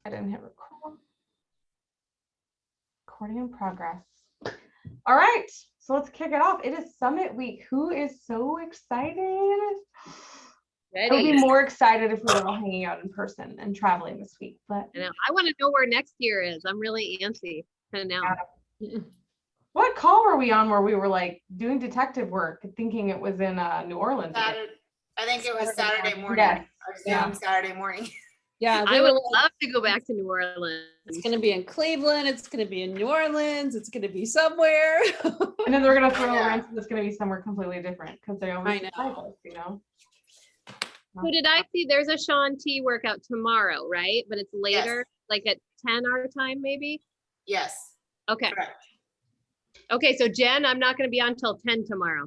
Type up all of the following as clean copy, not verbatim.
I didn't hit record. Recording in progress. All right, so let's kick it off. It is Summit Week. Who is so excited? I would be more excited if we were all hanging out in person and traveling this week. But I want to know where next year is. I'm really antsy to know. Yeah. What call were we on where we were like doing detective work, thinking it was in New Orleans? I think it was Saturday morning. Yes. Yeah. Saturday morning. Yeah, I would love to go back to New Orleans. It's going to be in Cleveland. It's going to be in New Orleans. It's going to be somewhere. And then they're going to throw a wrench and it's going to be somewhere completely different because they always surprise us, you know. So did I see there's a Shaun T workout tomorrow, right? But it's later, like at 10 our time, maybe? Yes. Okay. Correct. Okay, so Jen, I'm not going to be on till 10 tomorrow.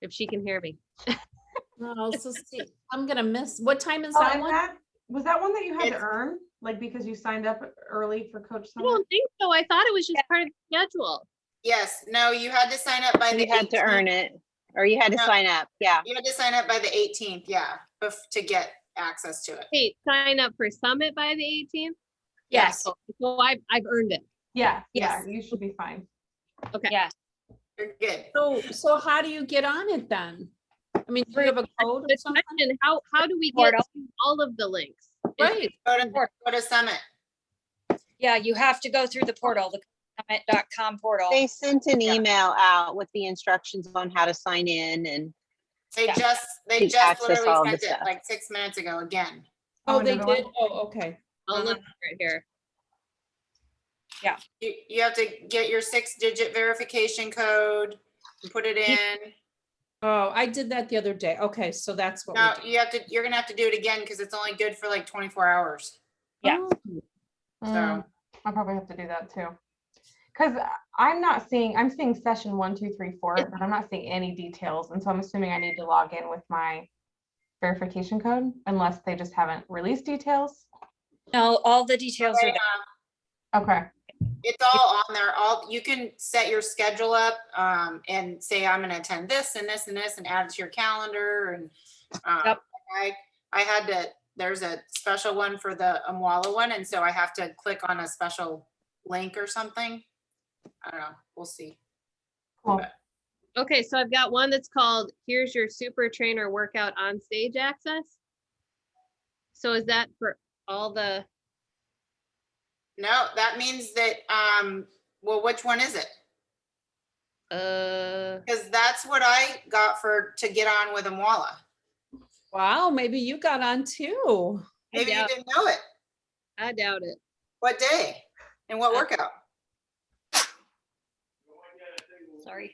If she can hear me. No, so see, I'm going to miss. What time is that one? Was that one that you had to earn? Like because you signed up early for Coach Summit? I don't think so. I thought it was just part of the schedule. Yes. No, you had to sign up by the 18th. You had to earn it. Or you had to sign up, yeah. You had to sign up by the 18th, yeah, to get access to it. Hey, sign up for Summit by the 18th? Yes. So I've earned it. Yeah, Yes. you should be fine. Okay. Yeah. You're good. So how do you get on it then? I mean, do you have a code or Good something? question. How do we get all of the links? Right. Go to Summit. Yeah, you have to go through the portal, the summit.com portal. They sent an email out with the instructions on how to sign in, and They just access literally all the sent it stuff. like 6 minutes ago again. Oh, they another did? one? Oh, okay. I'll look right here. You have to get your 6-digit verification code and put it in. Oh, I did that the other day. Okay, so that's what No, we did. you're gonna have to do it again because it's only good for like 24 hours. Yeah. Oh, So I'll probably have to do that too. Because I'm seeing session 1, 2, 3, 4, but I'm not seeing any details. And so I'm assuming I need to log in with my verification code unless they just haven't released details. No, all the details are there. Okay. it's all on there. You can set your schedule up and say I'm going to attend this and this and this and add it to your calendar. And Yep. I had to. There's a special one for the Umwala one, and so I have to click on a special link or something. I don't know. We'll see. Cool. Okay, so I've got one that's called "Here's Your Super Trainer Workout on Stage Access." So is that for all the? No, that means that. Well, which one is it? Because that's what I got to get on with Umwala. wow, maybe you got on too. Maybe you didn't know it. I doubt it. What day and what workout? Sorry.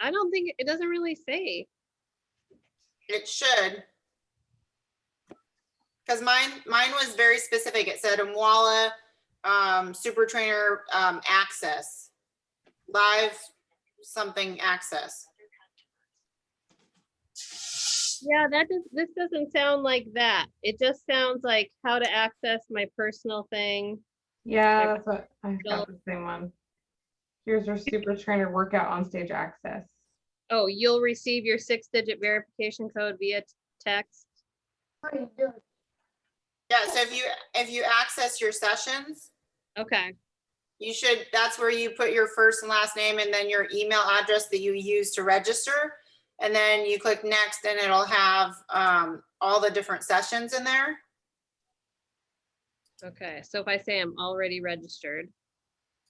I don't think it doesn't really say. It should. Because mine was very specific. It said Umwala Super Trainer access, live something access. Yeah, this doesn't sound like that. It just sounds like how to access my personal thing. Yeah, that's what I've got the same one. Here's your Super Trainer Workout on Stage Access. Oh, you'll receive your 6-digit verification code via text. Yeah, so if you access your sessions, Okay. you should, that's where you put your first and last name and then your email address that you use to register. And then you click next and it'll have all the different sessions in there. Okay, so if I say I'm already registered.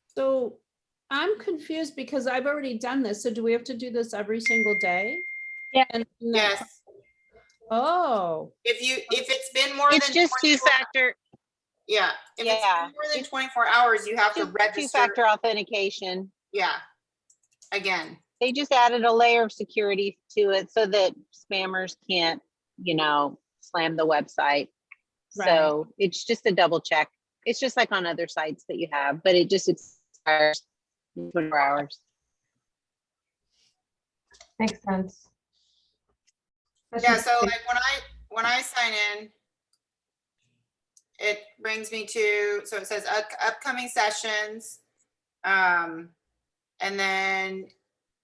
So I'm confused because I've already done this. So do we have to do this every single day? Yeah. And Yes. Oh. If it's been more it's than just 24 two-factor. Yeah. If it's Yeah. been more than 24 hours, you have to register. Two-factor authentication. Yeah. Again. They just added a layer of security to it so that spammers can't, slam the website. So it's just a double check. It's just like on other sites that you have, but it just expires in 24 hours. Makes sense. Yeah, so like when I sign in, it brings me to, so it says upcoming sessions. And then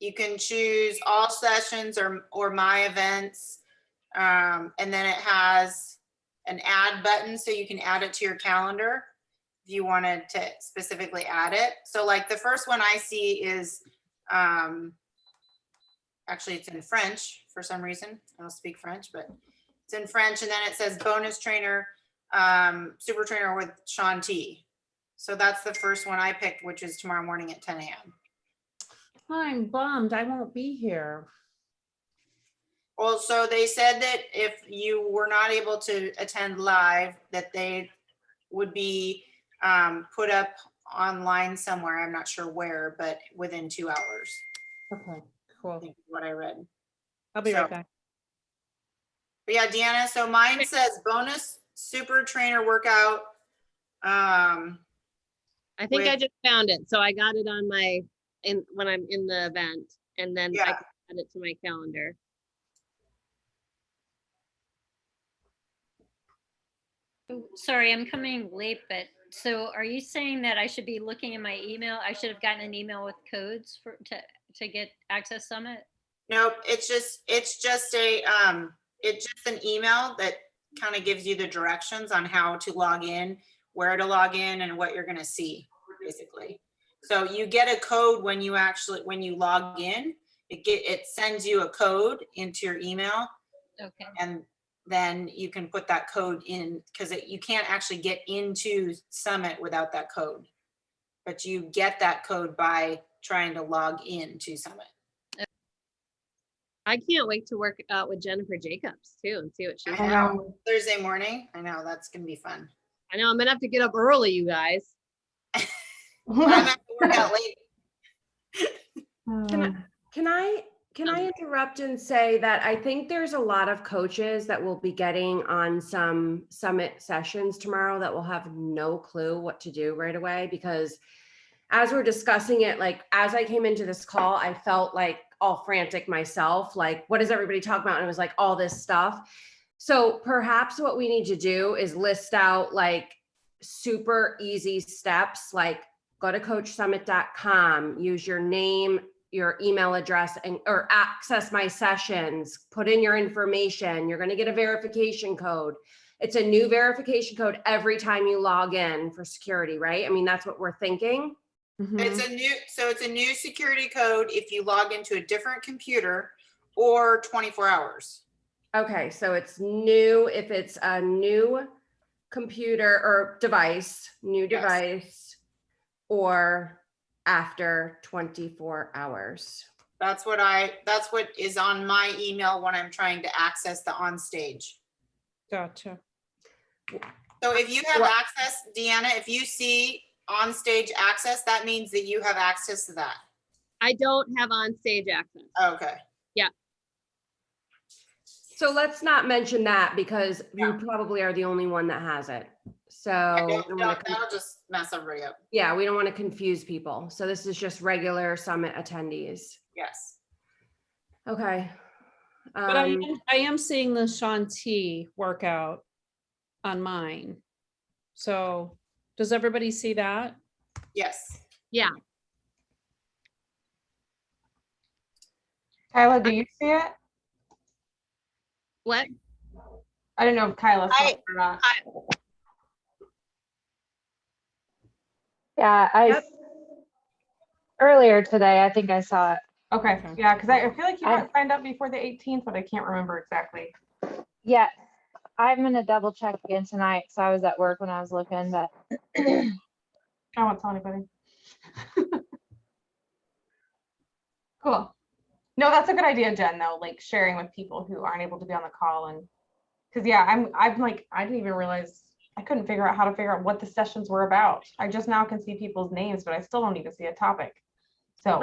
you can choose all sessions or my events. And then it has an add button so you can add it to your calendar if you wanted to specifically add it. So like the first one I see is, actually it's in French for some reason. I don't speak French, but it's in French. And then it says bonus trainer, super trainer with Sean T. So that's the first one I picked, which is tomorrow morning at 10 a.m. I'm bummed. I won't be here. Well, so they said that if you were not able to attend live, that they would be put up online somewhere. I'm not sure where, but within 2 hours. Okay, I cool. think is what I read. I'll be So- right back. But yeah, Deanna, so mine says bonus super trainer workout. I think I With- just found it. So I got it on my, when I'm in the event, and then I Yeah. can add it to my calendar. Sorry, I'm coming late, but so are you saying that I should be looking in my email? I should have gotten an email with codes to get Access Summit? Nope, it's just an email that kind of gives you the directions on how to log in, where to log in, and what you're gonna see, basically. So you get a code when you log in. It sends you a code into your email, Okay, and then you can put that code in, because you can't actually get into Summit without that code. But you get that code by trying to log in to Summit. I can't wait to work out with Jennifer Jacobs too and see what she I has. know, Thursday morning. I know, that's gonna be fun. I know I'm gonna have to get up early, you guys. But I'm gonna have to work out late. Can I interrupt and say that I think there's a lot of coaches that will be getting on some summit sessions tomorrow that will have no clue what to do right away, because as we're discussing it, like as I came into this call, I felt like all frantic myself, like what is everybody talking about? And it was like all this stuff. So perhaps what we need to do is list out like super easy steps, like go to coachsummit.com, use your name, your email address, and or access my sessions, put in your information. You're going to get a verification code. It's a new verification code every time you log in for security, right? I mean, that's what we're thinking. It's a new security code if you log into a different computer or 24 hours. Okay, so it's new if it's a new computer or device, new Yes. device, or after 24 hours. That's what is on my email when I'm trying to access the on stage. Gotcha. So if you have What- access, Deanna, if you see on stage access, that means that you have access to that. I don't have on stage access. Okay. So let's not mention that because Yeah. you probably are the only one that has it. So Yeah, we don't wanna that'll just mess everybody up. yeah, we don't want to confuse people. So this is just regular summit attendees. Yes. Okay. But I am seeing the Sean T workout on mine. So does everybody see that? Yes. Yeah, Kyla, do you see it? what? I don't know if Kyla saw I- it or not. Yeah, Yep. earlier today, I think I saw it. Okay, Okay. yeah, because I feel like you I- got signed up before the 18th, but I can't remember exactly. Yeah, I'm gonna double check again tonight. So I was at work when I was looking, but I won't tell anybody. Cool. No, that's a good idea, Jen, though, like sharing with people who aren't able to be on the call. And because yeah, I'm like, I didn't even realize, I couldn't figure out what the sessions were about. I just now can see people's names, but I still don't even see a topic. So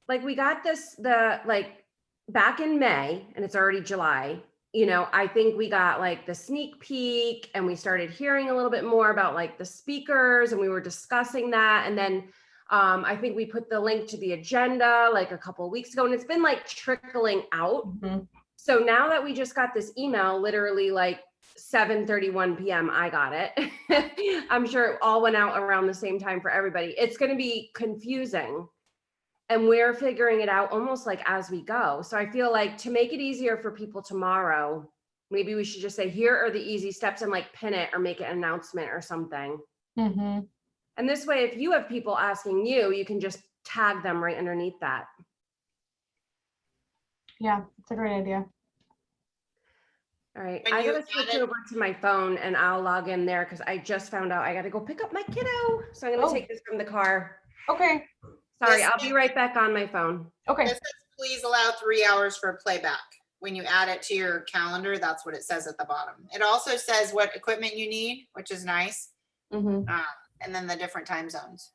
Like we got this like back in May and it's already July. You know, I think we got like the sneak peek and we started hearing a little bit more about like the speakers and we were discussing that. And then I think we put the link to the agenda like a couple of weeks ago and it's been like trickling out. Mhm. So now that we just got this email, literally like 7:31 p.m. I got it. I'm sure it all went out around the same time for everybody. It's going to be confusing. And we're figuring it out almost like as we go. So I feel like to make it easier for people tomorrow, Maybe we should just say, here are the easy steps and like pin it or make an announcement or something. Mm-hmm. And this way, if you have people asking you, you can just tag them right underneath that. Yeah, it's a great idea. All right, When I you gotta switch add it- over to my phone and I'll log in there because I just found out I gotta go pick up my kiddo. So I'm gonna Oh. take this from the car. Okay, Sorry, This I'll be right back on my phone. okay. It says, please allow 3 hours for playback. When you add it to your calendar, that's what it says at the bottom. It also says what equipment you need, which is nice. Mm-hmm. And then the different time zones.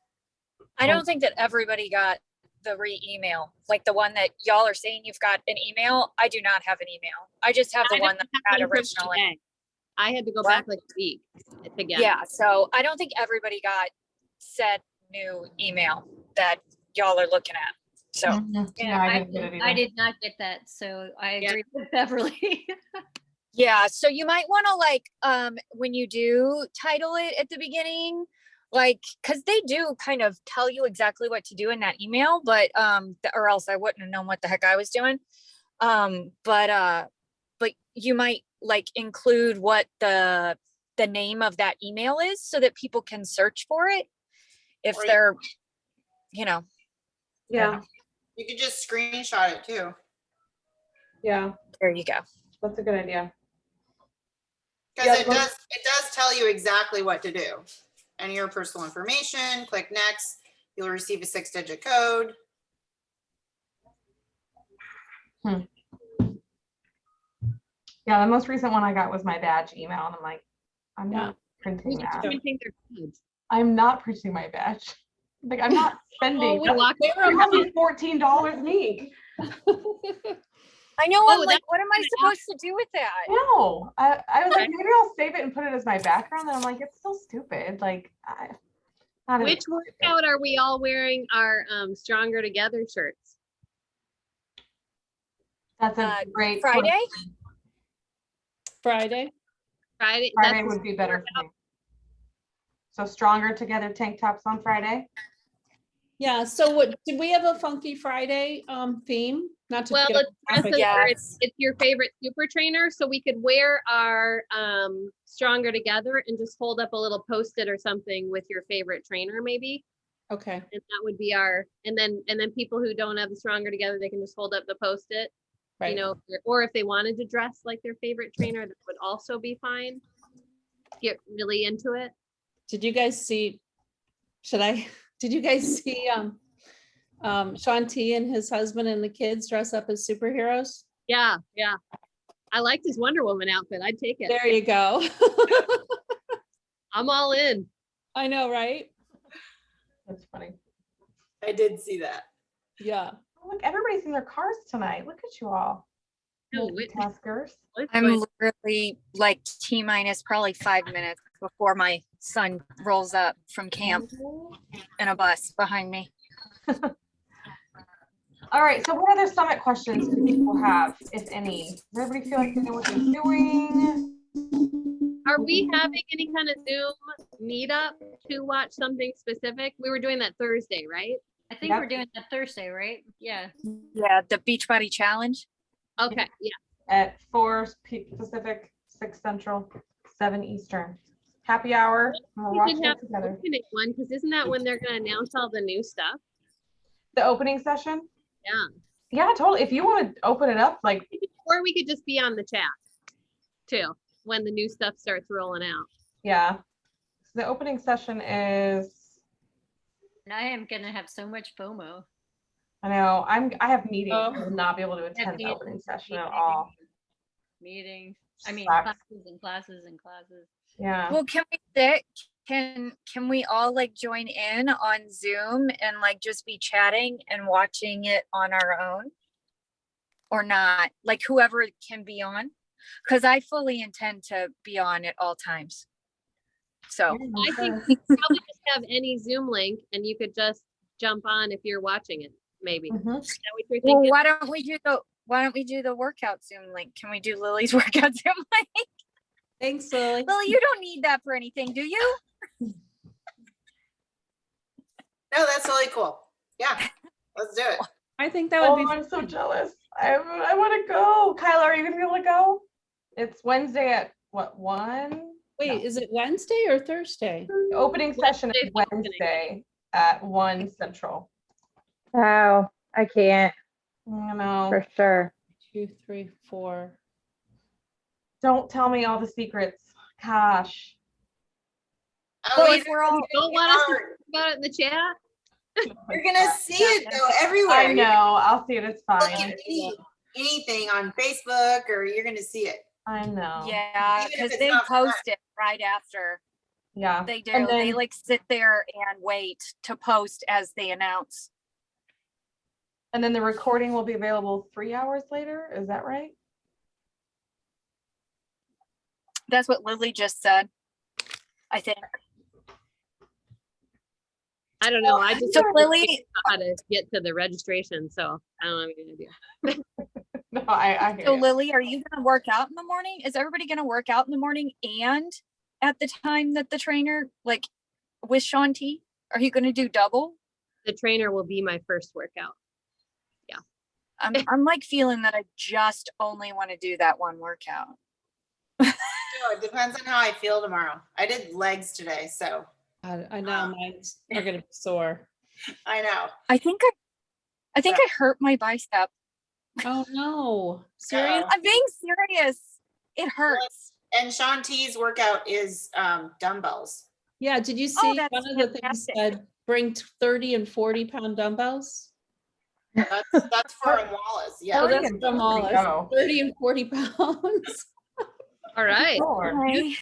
I don't think that everybody got the re-email, like the one that y'all are saying you've got an email. I do not have an email. I just have the I one don't that have I had one from originally. today. I had to go What? back like a week to get. Yeah, so I don't think everybody got said new email that y'all are looking at. So Mhm. Yeah, I didn't get it I either. did not get that, so I Yeah. agree with Beverly. yeah, so you might want to like when you do title it at the beginning, like because they do kind of tell you exactly what to do in that email, but or else I wouldn't have known what the heck I was doing. But you might like include what the name of that email is so that people can search for it if Or- they're, you know. Yeah, You could just screenshot it too. yeah, There you go. that's a good idea. Because Yeah, it does tell you exactly what to do. Enter your personal information, click next. You'll receive a 6-digit code. Yeah, the most recent one I got was my badge email, and I'm like, I'm Yeah. not printing that. I think they're good. I'm not printing my badge. Like, I'm not spending. we- That's Lock- They're like a probably $14 a week. I know. Oh, I'm like, that's what am I supposed to do with that? No, I was like, maybe I'll save it and put it as my background. And I'm like, it's still stupid. Like, not as Which stupid. workout are we all wearing our Stronger Together shirts? That's a great Friday? question. Friday. Friday. Friday that's would be better for me. So Stronger Together tank tops on Friday. Yeah, so what, did we have a Funky Friday theme? Not to Well, get off it's topic. just Yeah. where it's your favorite super trainer, so we could wear our Stronger Together and just hold up a little Post-it or something with your favorite trainer, maybe. Okay, And that would be our, and then people who don't have the Stronger Together, they can just hold up the Post-it, right. you know, or if they wanted to dress like their favorite trainer, that would also be fine. Get really into it. Did you guys see, did you guys see Sean T and his husband and the kids dress up as superheroes? Yeah, yeah. I liked his Wonder Woman outfit. I'd take it. There you go. I'm all in. I know, right? That's funny. I did see that. Yeah. Oh, look, everybody's in their cars tonight. Look at you all. No, wait. Multitaskers. I'm literally like T-minus probably 5 minutes before my son rolls up from camp in a bus behind me. All right, so what other summit questions do people have, if any? Does everybody feel like they know what they're doing? Are we having any kind of Zoom meetup to watch something specific? We were doing that Thursday, right? I think Yep. we're doing that Thursday, right? Yeah. Yeah, the Beachbody Challenge. Okay, yeah. At 4 Pacific, 6 Central, 7 Eastern. Happy hour. and We're We watching should it have together. an opening one, because isn't that when they're gonna announce all the new stuff? The opening session? Yeah. Yeah, totally. If you want to open it up, like, Or we could just be on the chat too, when the new stuff starts rolling out. yeah. So the opening session is, And I am gonna have so much FOMO. I know, I have meetings. I Oh. will not be able to attend the meetings, opening session at meetings. all. Meetings. I mean, Sucks. classes and classes and classes. Yeah. Well, can we sit? Can we all like join in on Zoom and like just be chatting and watching it on our own? Or not? Like whoever can be on? Because I fully intend to be on at all times. So I think we could probably just have any Zoom link and you could just jump on if you're watching it, maybe. Is Mhm. that what you're well, thinking? why don't we do the workout Zoom link? Can we do Lily's workout Zoom link? Thanks, Lily. Lily, you don't need that for anything, do you? No, that's really cool. Yeah, let's do it. I think that would Oh, be I'm so jealous. I want to go. Kyla, are you going to be able to go? It's Wednesday at what, 1? Wait, is it Wednesday or Thursday? The opening session is Wednesday's the opening. Wednesday at 1 Central. Oh, I can't I know. for sure. 2, 3, 4. Don't tell me all the secrets. Gosh. Well, you if we're all, Don't want us to talk about it in the chat? You're gonna see it though everywhere. I know. I'll see it. It's Look fine. at anything on Facebook or you're gonna see it. I know. yeah, Even if because it's they not post it right after. Yeah. They do. And They then- like sit there and wait to post as they announce. And then the recording will be available 3 hours later. Is that right? That's what Lily just said. I think. I don't know. I just So don't know Lily, how to get to the registration, so I don't have any idea. No, I hear so you. Lily, are you gonna work out in the morning? Is everybody gonna work out in the morning and at the time that the trainer, like with Sean T? Are you gonna do double? The trainer will be my first workout. I'm like feeling that I just only want to do that one workout. So it depends on how I feel tomorrow. I did legs today, so I know mine are gonna be sore. I know. I think I hurt my bicep. Oh no, serious? I'm being serious. It hurts. And Sean T's workout is dumbbells. Yeah, did you see that's one of the things fantastic. said bring 30 and 40-pound dumbbells? That's for Wallace. Yeah. Oh, 30 that's and from 40, Wallace. oh. 30 and 40 pounds. All right. Lord. Okay.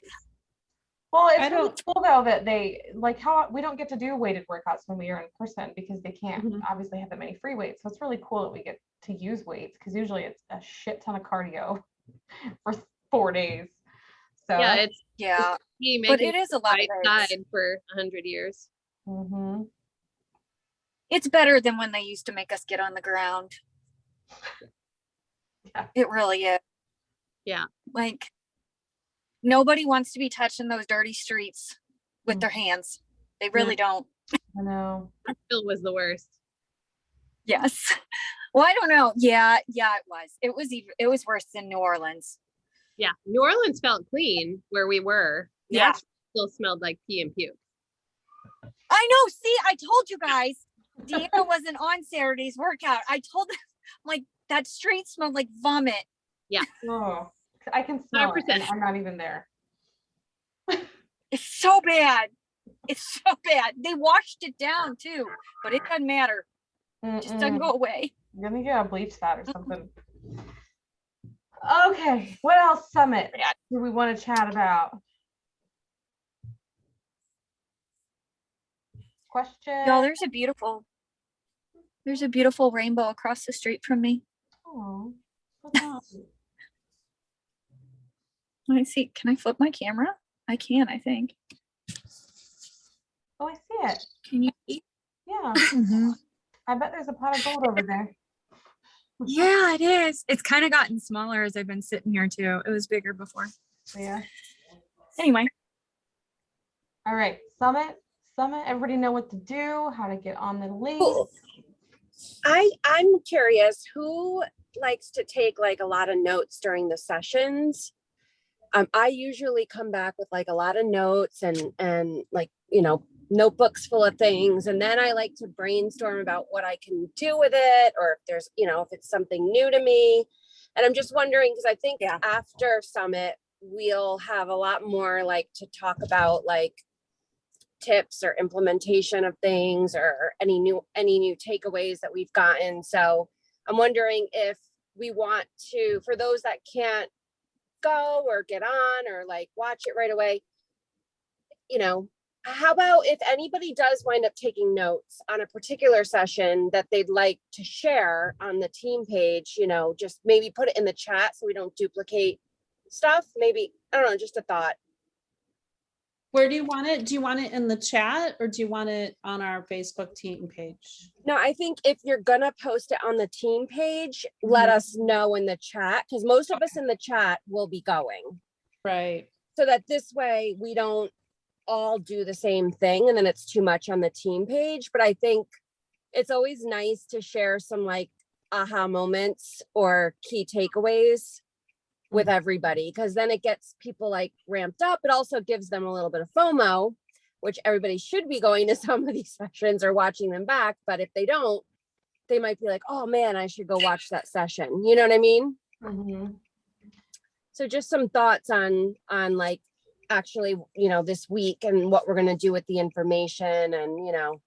Well, I it's really don't- cool though that they like how we don't get to do weighted workouts when we are in person because they can't Mhm. obviously have that many free weights. So it's really cool that we get to use weights because usually it's a shit ton of cardio for 4 days. So Yeah, it's Yeah, he but making it is a lot of right weights. side for 100 years. mhm. It's better than when they used to make us get on the ground. Yeah. It really is. Yeah. Like nobody wants to be touching those dirty streets with their hands. They really don't. I know. Phil was the worst. Yes. Well, I don't know. Yeah, it was. It was worse than New Orleans. Yeah, New Orleans felt clean where we were. Yeah. Nashville still smelled like pee and puke. I know. See, I told you guys, Deanna wasn't on Saturday's workout. I told them, like, that street smelled like vomit. Oh, I can smell it, and 100%. I'm not even there. It's so bad. It's so bad. They washed it down too, but it doesn't matter. It just doesn't Mm-mm. go away. You're gonna get a bleach that or something. Okay, what else summit do we want to chat about? Question. Y'all, there's a beautiful rainbow across the street from me. Oh, so nice. Let me see. Can I flip my camera? I can, I think. Oh, I see it. Can you see? Yeah, Mm-hmm. I bet there's a pot of gold over there. Yeah, it is. It's kind of gotten smaller as I've been sitting here too. It was bigger before. Yeah. Anyway, All right, summit. Everybody know what to do, how to get on the link. Cool. I'm curious who likes to take like a lot of notes during the sessions. I usually come back with like a lot of notes and like, notebooks full of things. And then I like to brainstorm about what I can do with it, or if there's, if it's something new to me. And I'm just wondering, because I think after summit, we'll have a lot more like to talk about like tips or implementation of things or any new takeaways that we've gotten. So I'm wondering if we want to, for those that can't go or get on or like watch it right away, how about if anybody does wind up taking notes on a particular session that they'd like to share on the team page, just maybe put it in the chat so we don't duplicate stuff. Maybe, I don't know, just a thought. Where do you want it? Do you want it in the chat or do you want it on our Facebook team page? No, I think if you're gonna post it on the team page, let us know in the chat, because most of us in the chat will be going. Right. So that this way we don't all do the same thing and then it's too much on the team page. But I think it's always nice to share some like aha moments or key takeaways with everybody, because then it gets people like ramped up. It also gives them a little bit of FOMO, which everybody should be going to some of these sessions or watching them back. But if they don't, they might be like, oh man, I should go watch that session. You know what I mean? Mhm. So just some thoughts on like actually, this week and what we're going to do with the information, and,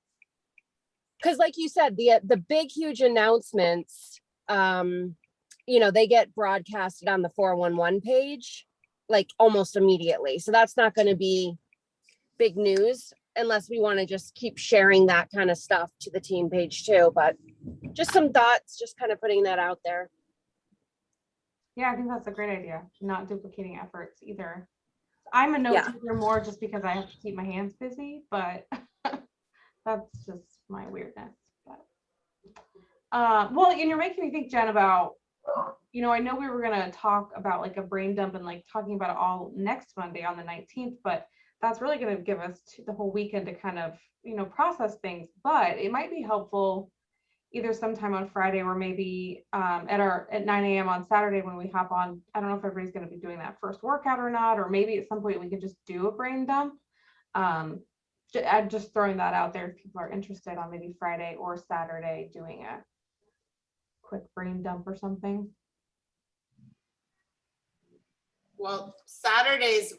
because like you said, the big, huge announcements, they get broadcasted on the 411 page, like almost immediately. So that's not going to be big news unless we want to just keep sharing that kind of stuff to the team page too. But just some thoughts, just kind of putting that out there. Yeah, I think that's a great idea. Not duplicating efforts either. I'm a note taker more just because I have to keep my hands busy, but that's just my weirdness. But well, and you're making me think, Jen, about, I know we were gonna talk about like a brain dump and like talking about it all next Monday on the 19th, but that's really gonna give us the whole weekend to kind of, process things. But it might be helpful either sometime on Friday or maybe at 9 a.m. on Saturday when we hop on. I don't know if everybody's going to be doing that first workout or not, or maybe at some point we could just do a brain dump. I'm just throwing that out there if people are interested on maybe Friday or Saturday doing a quick brain dump or something. Well, Saturday's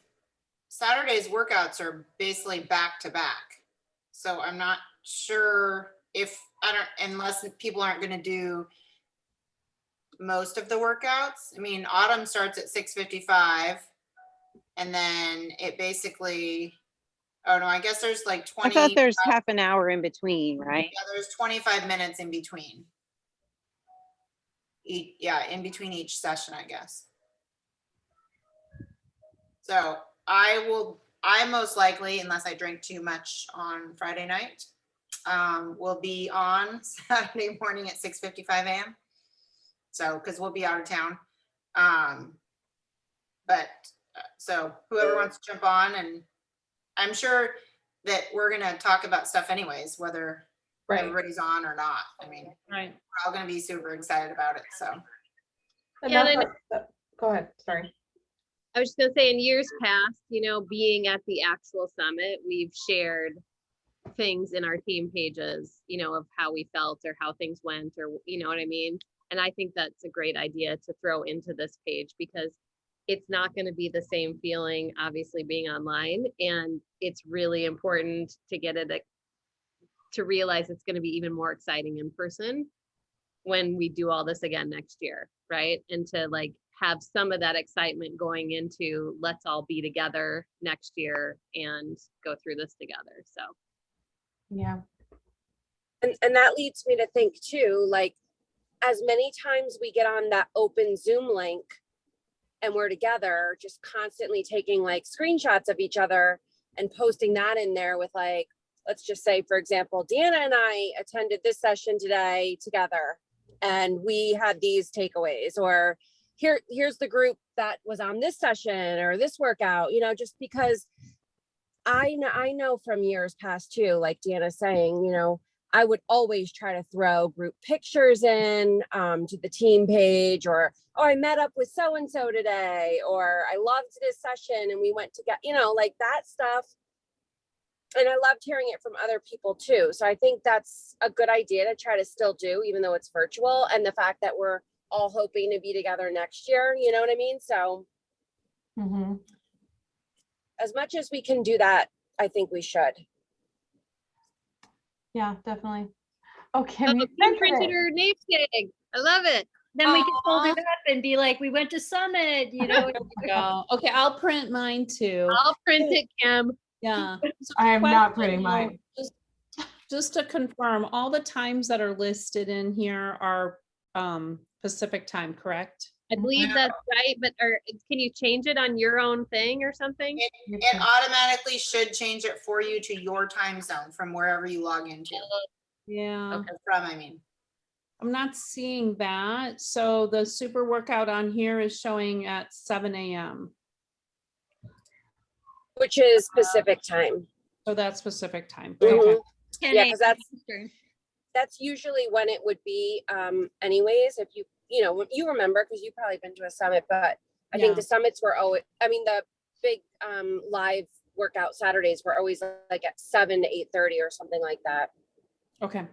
workouts are basically back to back. So I'm not sure if unless people aren't going to do most of the workouts. I mean, autumn starts at 6:55 and then it basically, oh no, I guess there's like 20. I thought there's half an hour in between, right? Yeah, there's 25 minutes in between. In between each session, I guess. So I most likely, unless I drink too much on Friday night, will be on Saturday morning at 6:55 a.m. So, because we'll be out of town. So whoever wants to jump on, and I'm sure that we're going to talk about stuff anyways, whether everybody's on or not. I mean, Right. we're all going to be super excited about it. So. Go ahead. Sorry. I was just gonna say, in years past, being at the actual summit, we've shared things in our team pages, of how we felt or how things went, or you know what I mean? And I think that's a great idea to throw into this page, because it's not going to be the same feeling, obviously, being online. And it's really important to get it, to realize it's going to be even more exciting in person when we do all this again next year, right? And to like have some of that excitement going into, let's all be together next year and go through this together. So yeah. And that leads me to think too, like, as many times we get on that open Zoom link and we're together, just constantly taking like screenshots of each other and posting that in there with, like, let's just say, for example, Deanna and I attended this session today together and we had these takeaways, or here's the group that was on this session or this workout, just because I know from years past too, like Deanna's saying, I would always try to throw group pictures in to the team page, or, oh, I met up with so-and-so today, or I loved this session and we went to get, like that stuff. And I loved hearing it from other people too. So I think that's a good idea to try to still do, even though it's virtual. And the fact that we're all hoping to be together next year, you know what I mean? So as much as we can do that, I think we should. Yeah, definitely. Okay. Kim printed her name tag. I love it. Then we can hold it up and be like, we went to Summit, Okay, I'll print mine too. I'll print it, Kim. Yeah. So I am not question, printing mine. Just to confirm, all the times that are listed in here are Pacific time, correct? I believe that's right, but can you change it on your own thing or something? It automatically should change it for you to your time zone from wherever you log into. Yeah. Okay, I mean. I'm not seeing that. So the super workout on here is showing at 7 a.m. Which is Pacific time. So that's Pacific time. Mhm. Okay. Yeah, because that's usually when it would be anyways. If you remember, because you've probably been to a summit, but I think the summits were always, I mean, the big live workout Saturdays were always like at 7 to 8:30 or something like that. Okay.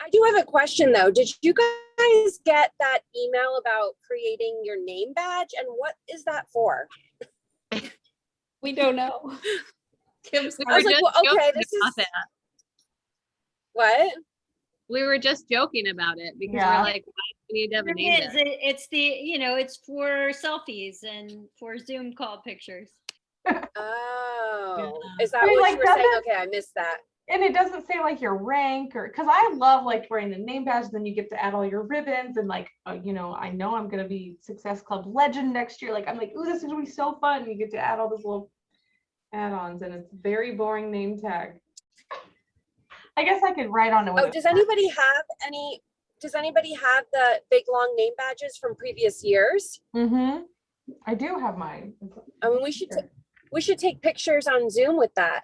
I do have a question though. Did you guys get that email about creating your name badge, and what is that for? We don't know. Kim's I was like, well, okay, this is what? We were just joking about it because Yeah. we're like, why do we need to have a It name is, badge? it's the, it's for selfies and for Zoom call pictures. Oh, Yeah. is that I mean, what like, you were saying? doesn't- Okay, I missed that. And it doesn't say like your rank or, because I love like wearing the name badge, then you get to add all your ribbons and like, I know I'm going to be Success Club legend next year. Like, I'm like, ooh, this is going to be so fun. You get to add all those little add-ons and it's a very boring name tag. I guess I could write on it. Oh, does anybody have the big long name badges from previous years? Mm-hmm. I do have mine. I mean, we should take pictures on Zoom with that.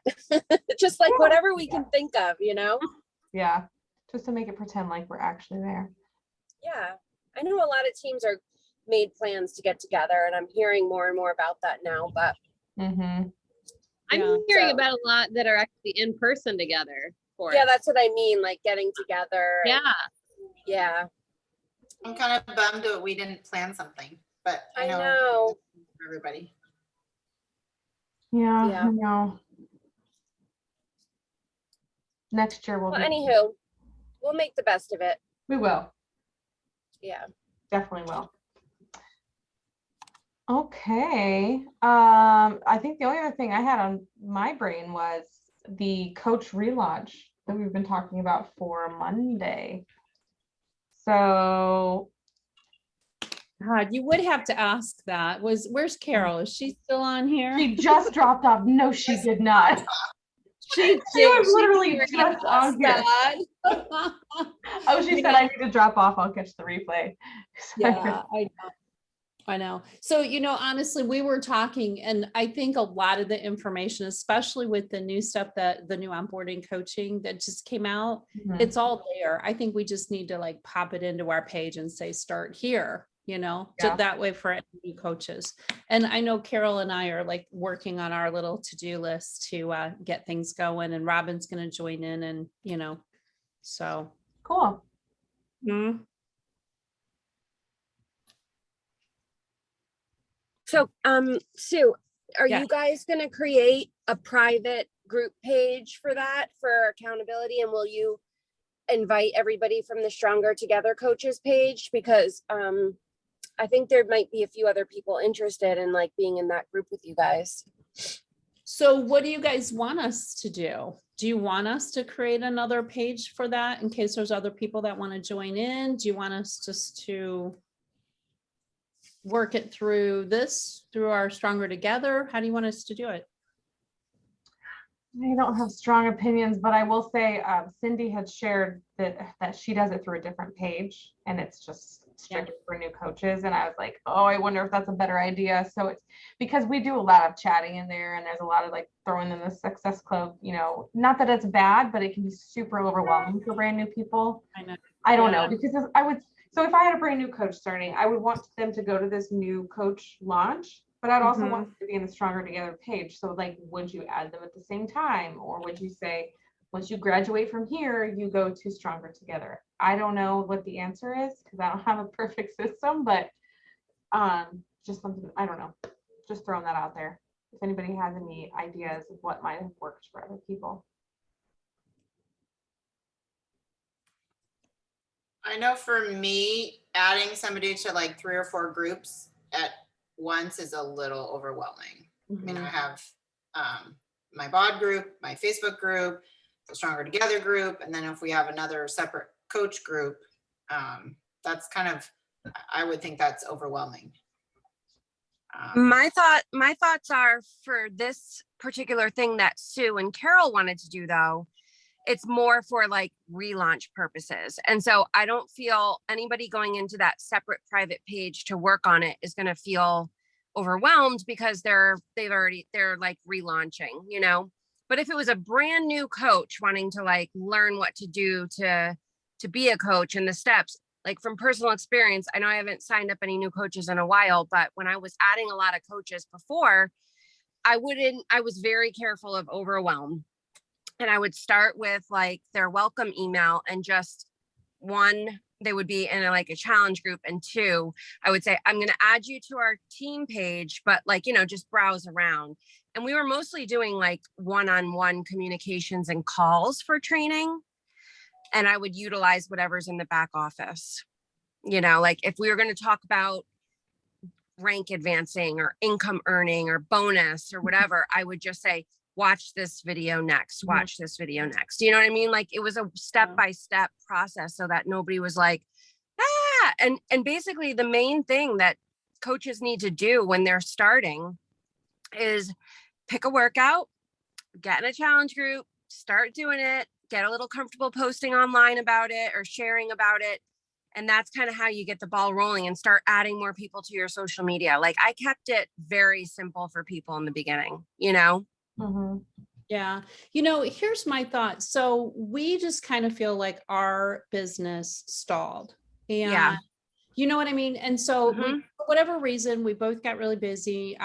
Just like whatever we can think of, Yeah, just to make it pretend like we're actually there. Yeah. I know a lot of teams are made plans to get together, and I'm hearing more and more about that now, but Mm-hmm. I'm Yeah. hearing So- about a lot that are actually in person together for yeah, it. that's what I mean, like getting together. and- Yeah. Yeah. I'm kind of bummed that we didn't plan something, but I I know know. for everybody. Yeah, Yeah. I know. Next year we'll Well, be. anywho, we'll make the best of it. We will. Yeah. Definitely will. Okay. I think the only other thing I had on my brain was the coach relaunch that we've been talking about for Monday. So God, you would have to ask that. Where's Carol? Is she still on here? she just dropped off. No, she did not. She was literally did. just on here. Oh, she said I need to drop off. I'll catch the replay. Yeah, I know. So, honestly, we were talking, and I think a lot of the information, especially with the new stuff the new onboarding coaching that just came out, Mhm. it's all there. I think we just need to like pop it into our page and say, start here, Yeah. that way for any new coaches. And I know Carol and I are like working on our little to-do list to get things going, and Robin's going to join in and, so. Cool. Mhm. So, Sue, are Yeah. you guys going to create a private group page for that for accountability? And will you invite everybody from the Stronger Together coaches page? Because I think there might be a few other people interested in like being in that group with you guys. So what do you guys want us to do? Do you want us to create another page for that in case there's other people that want to join in? Do you want us just to work it through our Stronger Together? How do you want us to do it? I don't have strong opinions, but I will say Cindy had shared that she does it through a different page, and it's just strictly for new coaches. And I was like, oh, I wonder if that's a better idea. So it's because we do a lot of chatting in there, and there's a lot of like throwing in the Success Club. Not that it's bad, but it can be super overwhelming for brand new people. I know. I don't Yeah. know, because I would. So if I had a brand new coach starting, I would want them to go to this new coach launch. But I'd also want them to be in the Stronger Together page. So like, would you add them at the same time? Or would you say, once you graduate from here, you go to Stronger Together? I don't know what the answer is because I don't have a perfect system, but just something, I don't know, just throwing that out there. If anybody has any ideas of what might have worked for other people. I know for me, adding somebody to like 3 or 4 groups at once is a little overwhelming. I mean, I have my BOD group, my Facebook group, the Stronger Together group, and then if we have another separate coach group, that's kind of, I would think that's overwhelming. My thoughts are for this particular thing that Sue and Carol wanted to do though, it's more for like relaunch purposes. And so I don't feel anybody going into that separate private page to work on it is going to feel overwhelmed because they're like relaunching, but if it was a brand new coach wanting to like learn what to do to be a coach and the steps, like from personal experience, I know I haven't signed up any new coaches in a while, but when I was adding a lot of coaches before, I was very careful of overwhelm. And I would start with like their welcome email, and just one, they would be in like a challenge group, and two, I would say, I'm going to add you to our team page, but like, just browse around. And we were mostly doing like one-on-one communications and calls for training. And I would utilize whatever's in the back office. Like if we were going to talk about rank advancing or income earning or bonus or whatever, I would just say, watch this video next, watch this video next. You know what I mean? Like it was a step-by-step process so that nobody was like, and basically the main thing that coaches need to do when they're starting is pick a workout, get in a challenge group, start doing it, get a little comfortable posting online about it or sharing about it. And that's kind of how you get the ball rolling and start adding more people to your social media. Like I kept it very simple for people in the beginning, Mm-hmm. Yeah. Here's my thought. So we just kind of feel like our business stalled. And Yeah. you know what I mean? And so for whatever reason, we both got really busy.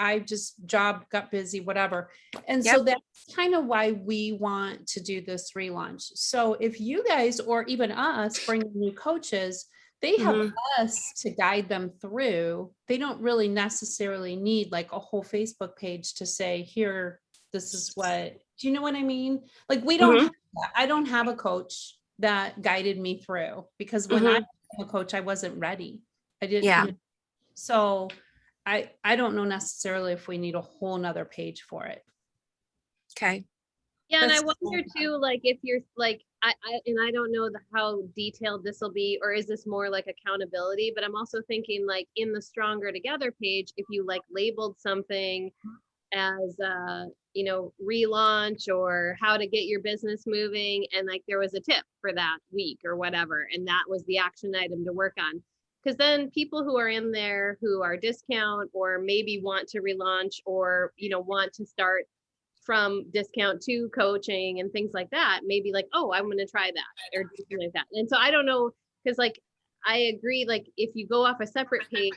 Job got busy, whatever. And so that's kind of why we want to do this relaunch. So if you guys, or even us, bring in new coaches, they have us to guide them through. They don't really necessarily need like a whole Facebook page to say, here, this is what, do you know what I mean? Like we don't, I don't have a coach that guided me through, because when I became a coach, I wasn't ready. I didn't. So I don't know necessarily if we need a whole nother page for it. Okay. Yeah, and I wonder too, like if you're like, I don't know how detailed this will be, or is this more like accountability? But I'm also thinking like in the Stronger Together page, if you like labeled something as relaunch or how to get your business moving, and like there was a tip for that week or whatever, and that was the action item to work on. Because then people who are in there who are discount or maybe want to relaunch or want to start from discount to coaching and things like that, maybe like, oh, I'm going to try that or something like that. And so I don't know, because like I agree, like if you go off a separate page,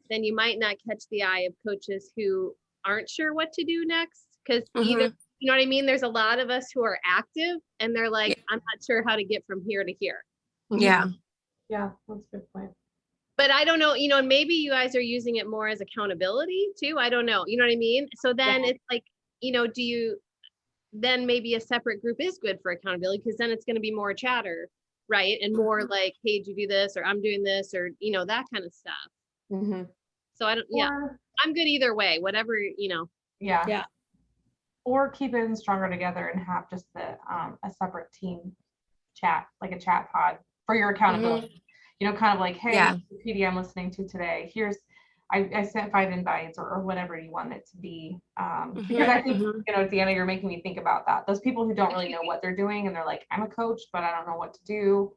then you might not catch the eye of coaches who aren't sure what to do next, because either, you know what I mean, there's a lot of us who are active and they're like, I'm not sure how to get from here to here. Yeah. Yeah, that's a good point. But I don't know, and maybe you guys are using it more as accountability too. I don't know. You know what I mean? So then it's like, then maybe a separate group is good for accountability, because then it's going to be more chatter, right? And more like, hey, did you do this? Or I'm doing this, or, that kind of stuff. So I don't, I'm good either way, whatever, Yeah. Or keep it in Stronger Together and have just a separate team chat, like a chat pod for your accountability. Kind of like, hey, PD I'm listening to today. I sent 5 invites or whatever you want it to be. Because I think, Deanna, you're making me think about that. Those people who don't really know what they're doing and they're like, I'm a coach, but I don't know what to do.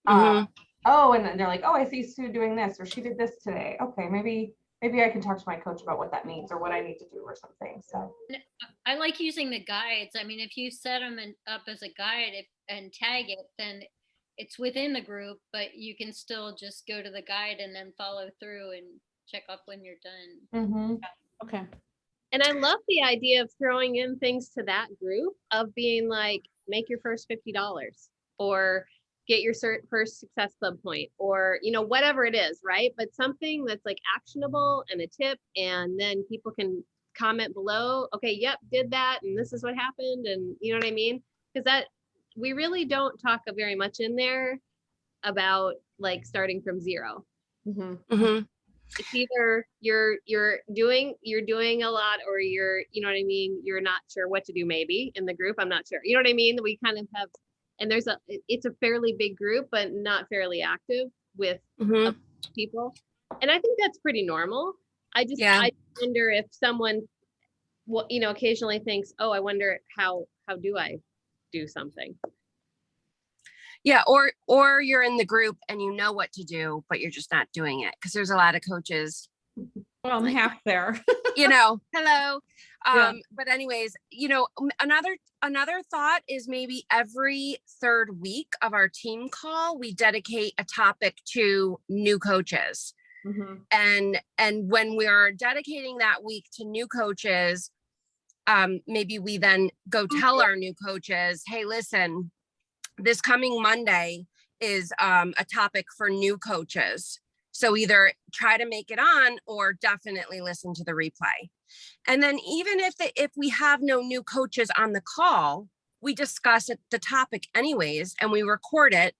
And then they're like, oh, I see Sue doing this, or she did this today. Okay, maybe I can talk to my coach about what that means or what I need to do or something. So I like using the guides. I mean, if you set them up as a guide and tag it, then it's within the group, but you can still just go to the guide and then follow through and check up when you're done. Okay. And I love the idea of throwing in things to that group of being like, make your first $50 or get your first success club point, or, whatever it is, right? But something that's like actionable and a tip, and then people can comment below, okay, yep, did that, and this is what happened, and you know what I mean? Because that, we really don't talk very much in there about like starting from zero. It's either you're doing a lot, or you're, you know what I mean, you're not sure what to do maybe in the group. I'm not sure. You know what I mean? We kind of have, and it's a fairly big group, but not fairly active with people. And I think that's pretty normal. I wonder if someone, occasionally thinks, oh, I wonder how do I do something? Yeah. Or you're in the group and you know what to do, but you're just not doing it. Because there's a lot of coaches Well, I'm half there. Hello. Yeah. But anyways, another thought is maybe every third week of our team call, we dedicate a topic to new coaches. Mhm. And when we are dedicating that week to new coaches, maybe we then go tell our new coaches, hey, listen, this coming Monday is a topic for new coaches. So either try to make it on or definitely listen to the replay. And then even if we have no new coaches on the call, we discuss the topic anyways, and we record it.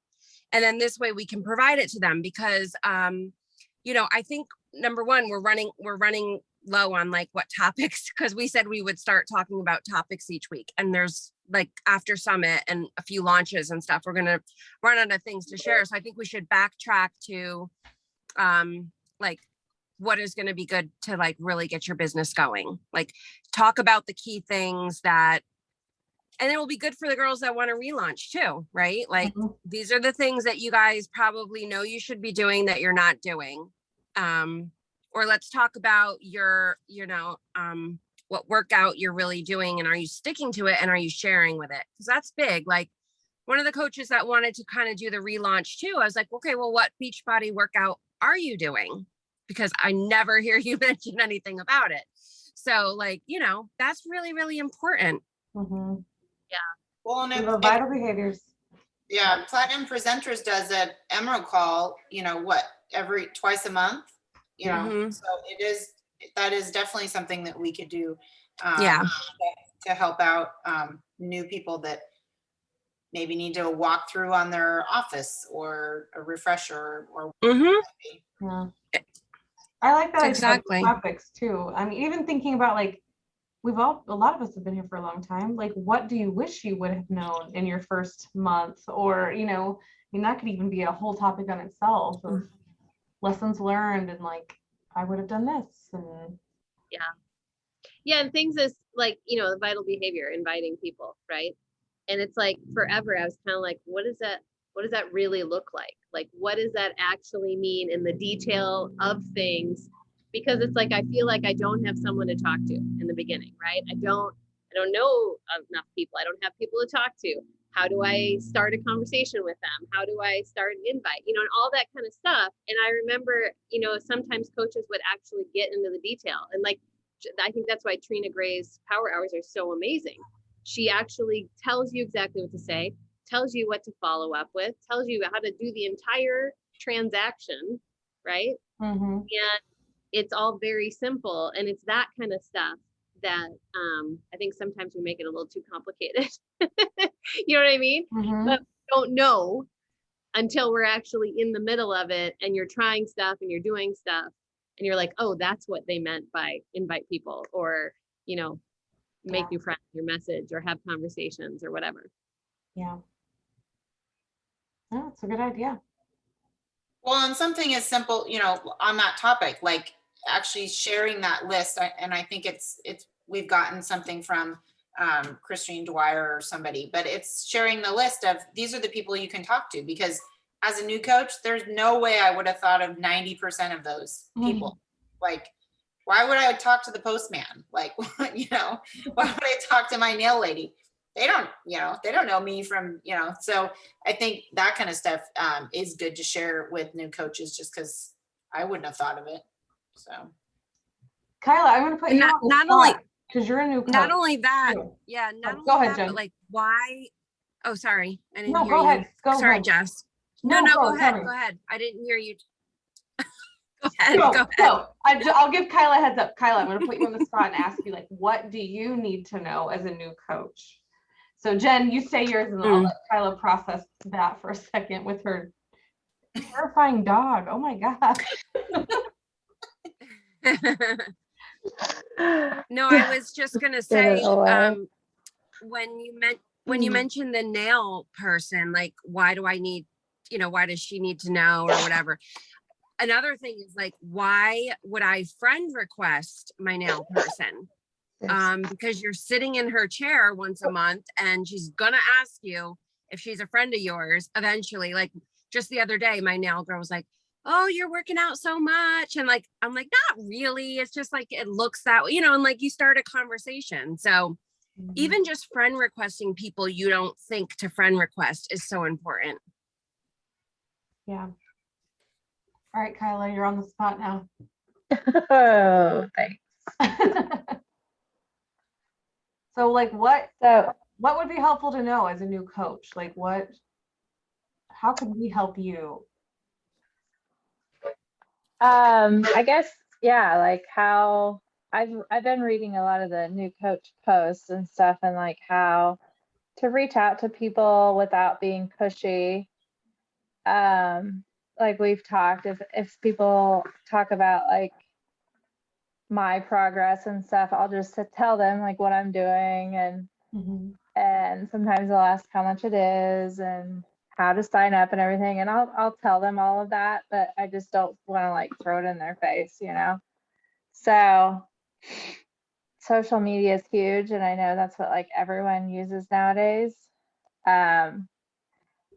And then this way we can provide it to them because, I think number one, we're running low on like what topics, because we said we would start talking about topics each week. And there's like after Summit and a few launches and stuff, we're going to run out of things to share. So I think we should backtrack to like what is going to be good to like really get your business going, like talk about the key things that, and it will be good for the girls that want to relaunch too, right? Like these are the things that you guys probably know you should be doing that you're not doing. Or let's talk about your, what workout you're really doing and are you sticking to it and are you sharing with it? Because that's big. Like one of the coaches that wanted to kind of do the relaunch too, I was like, okay, well, what Beachbody workout are you doing? Because I never hear you mention anything about it. So like, that's really, really important. Mm-hmm. Yeah. Well, and The vital behaviors. yeah, Platinum Presenters does an Emerald call, twice a month, Mhm. so that is definitely something that we could do. Yeah. To help out new people that maybe need to walk through on their office or a refresher or Mhm. Yeah. I like that idea of Exactly. topics too. I mean, even thinking about like a lot of us have been here for a long time. Like, what do you wish you would have known in your first month? Or, that could even be a whole topic on itself of lessons learned and like, I would have done this. And Yeah. And things is like, the vital behavior, inviting people, right? And it's like forever, I was kind of like, what does that really look like? Like, what does that actually mean in the detail of things? Because it's like, I feel like I don't have someone to talk to in the beginning, right? I don't know enough people. I don't have people to talk to. How do I start a conversation with them? How do I start an invite? And all that kind of stuff. And I remember, sometimes coaches would actually get into the detail. And like, I think that's why Trina Gray's Power Hours are so amazing. She actually tells you exactly what to say, tells you what to follow up with, tells you how to do the entire transaction, right? mm-hmm. And it's all very simple. And it's that kind of stuff that I think sometimes we make it a little too complicated. You know what I mean? Mm-hmm. But we don't know until we're actually in the middle of it and you're trying stuff and you're doing stuff and you're like, oh, that's what they meant by invite people or, make new friends, your message, or have conversations or whatever. Yeah. Oh, it's a good idea. Well, and something as simple, on that topic, like actually sharing that list. And I think we've gotten something from Christine Dwyer or somebody, but it's sharing the list of these are the people you can talk to, because as a new coach, there's no way I would have thought of 90% of those people. Like, why would I talk to the postman? Like, why would I talk to my nail lady? They don't know me from, so I think that kind of stuff is good to share with new coaches just because I wouldn't have thought of it. So. Kyla, I'm going to put you on the spot because you're a new coach. Not only that, too. yeah, not Go only ahead, that, Jen. but like why, oh, sorry, I didn't No, hear go you. ahead. Go Sorry, ahead. Jess. No, go ahead, sorry. go ahead. I didn't hear you. Go ahead. So I'll give Kyla a heads up. Kyla, I'm going to put you on the spot and ask you, like, what do you need to know as a new coach? So Jen, you say yours and I'll let Kyla process that for a second with her terrifying dog. Oh my God. No, I was just gonna say, when you mentioned the nail person, like, why do I need, why does she need to know or whatever? Another thing is like, why would I friend request my nail person? Because you're sitting in her chair once a month and she's gonna ask you if she's a friend of yours eventually. Like just the other day, my nail girl was like, oh, you're working out so much. And like, I'm like, not really. It's just like, it looks that way, and like you start a conversation. So even just friend requesting people you don't think to friend request is so important. Yeah. All right, Kyla, you're on the spot now. Oh, thanks. So like what So, would be helpful to know as a new coach? Like how can we help you? I guess, yeah, like how I've been reading a lot of the new coach posts and stuff, and like how to reach out to people without being pushy. Like we've talked, if people talk about like my progress and stuff, I'll just tell them like what I'm doing, and sometimes I'll ask how much it is and how to sign up and everything, and I'll tell them all of that, but I just don't want to like throw it in their face, So social media is huge, and I know that's what like everyone uses nowadays. And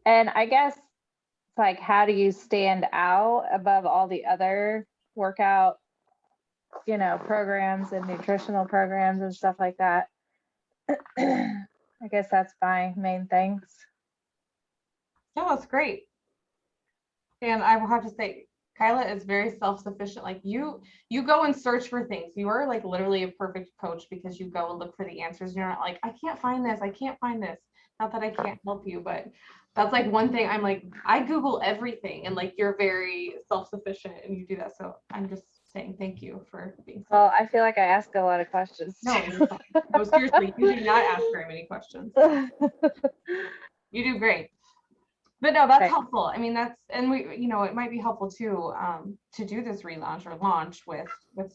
I guess it's like, how do you stand out above all the other workout, programs and nutritional programs and stuff like that? I guess that's my main things. No, that's great. And I will have to say, Kyla is very self-sufficient. Like you go and search for things. You are like literally a perfect coach because you go and look for the answers. You're not like, I can't find this. I can't find this. Not that I can't help you, but that's like one thing I'm like, I Google everything, and like you're very self-sufficient and you do that. So I'm just saying thank you for being so. Well, I feel like I ask a lot of questions. No, you're fine. No, seriously, you do not ask very many questions. You do great. But no, that's Right. helpful. I mean, and we, it might be helpful too, to do this relaunch or launch with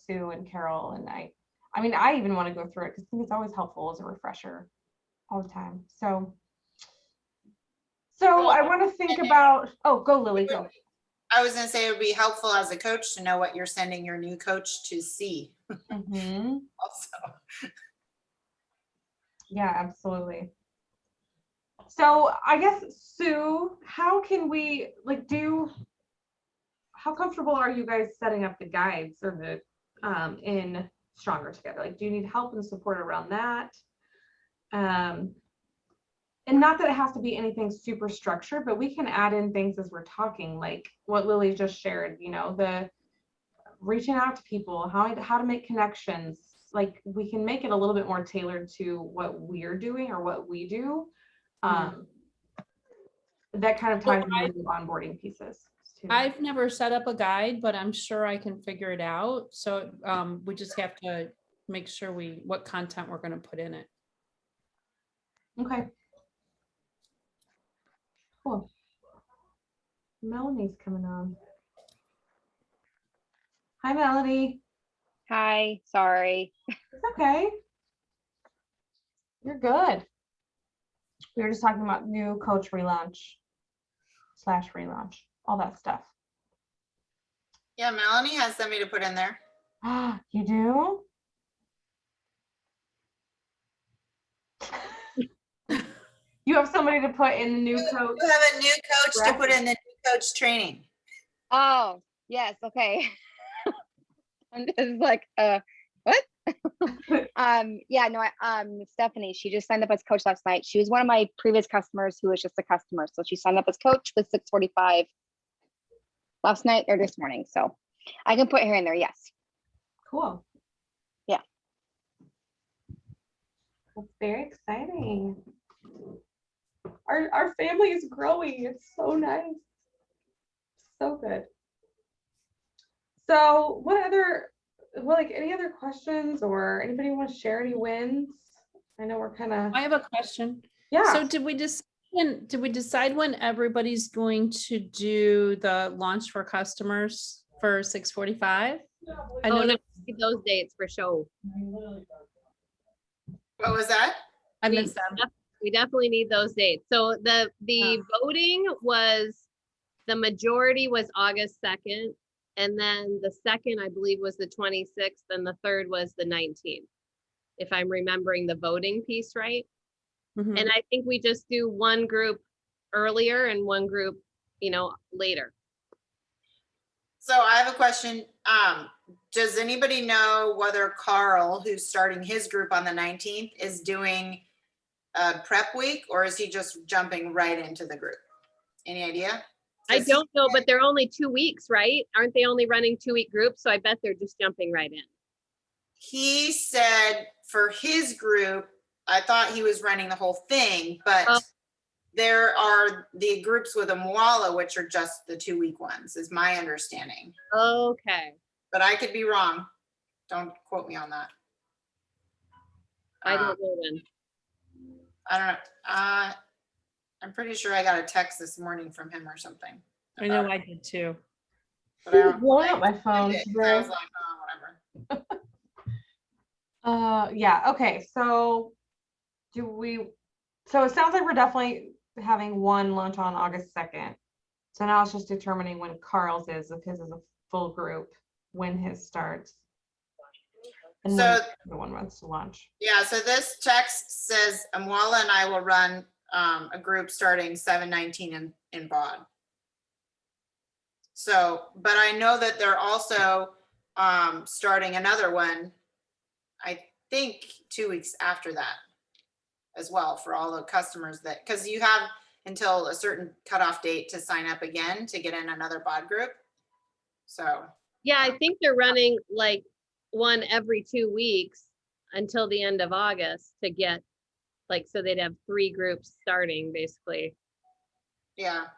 Sue and Carol. And I mean, I even want to go through it because I think it's always helpful as a refresher all the time. So I want to think about, go Lily, go. I was gonna say it would be helpful as a coach to know what you're sending your new coach to see. Also. Yeah, absolutely. So I guess, Sue, how can we how comfortable are you guys setting up the guides or the in Stronger Together? Like, do you need help and support around that? And not that it has to be anything super structured, but we can add in things as we're talking, like what Lily just shared, the reaching out to people, how to make connections. Like we can make it a little bit more tailored to what we're doing or what we do. That kind of ties into the onboarding pieces too. I've never set up a guide, but I'm sure I can figure it out. So we just have to make sure what content we're going to put in it. Okay. Cool. Melanie's coming on. Hi, Melanie. Hi, sorry. It's okay. You're good. We were just talking about new coach relaunch / relaunch, all that stuff. Yeah, Mellanie has somebody to put in there. You do? You have somebody to put in the new coach. You have a new coach to put in the new coach training. Oh, yes, okay. I'm just like, what? Yeah, no, Stephanie, she just signed up as coach last night. She was one of my previous customers who was just a customer. So she signed up as coach with 6:45 last night or this morning. So I can put her in there, yes. Cool. Yeah. That's very exciting. Our family is growing. It's so nice. So good. So any other questions, or anybody want to share any wins? I know we're kind of. I have a question. Yeah. So did we decide when everybody's going to do the launch for customers for 6:45? I know no, those dates for sure. What was that? I missed that. We definitely need those dates. So the voting was, the majority was August 2nd. And then the second, I believe, was the 26th, and the third was the 19th, if I'm remembering the voting piece right. Mm-hmm. And I think we just do one group earlier and one group, later. So I have a question. Does anybody know whether Carl, who's starting his group on the 19th, is doing a prep week, or is he just jumping right into the group? Any idea? I Does he- don't know, but they're only 2 weeks, right? Aren't they only running 2-week groups? So I bet they're just jumping right in. He said for his group, I thought he was running the whole thing, but Oh. there are the groups with a Moala, which are just the 2-week ones, is my understanding. Okay. But I could be wrong. Don't quote me on that. I don't know then. I don't know. I'm pretty sure I got a text this morning from him or something. I know I did too. But I don't- Blowing up my phone I today. was like, oh, whatever. Yeah, okay, so so it sounds like we're definitely having one lunch on August 2nd. So now it's just determining when Carl's is, if his is a full group, when his starts. And when So- everyone wants to lunch. Yeah, so this text says Amwala and I will run a group starting 7/19 in Bod. So, but I know that they're also starting another one, I think 2 weeks after that as well, for all the customers that, because you have until a certain cutoff date to sign up again to get in another Bod group. So, Yeah, I think they're running like one every 2 weeks until the end of August to get, like, so they'd have 3 groups starting basically. yeah.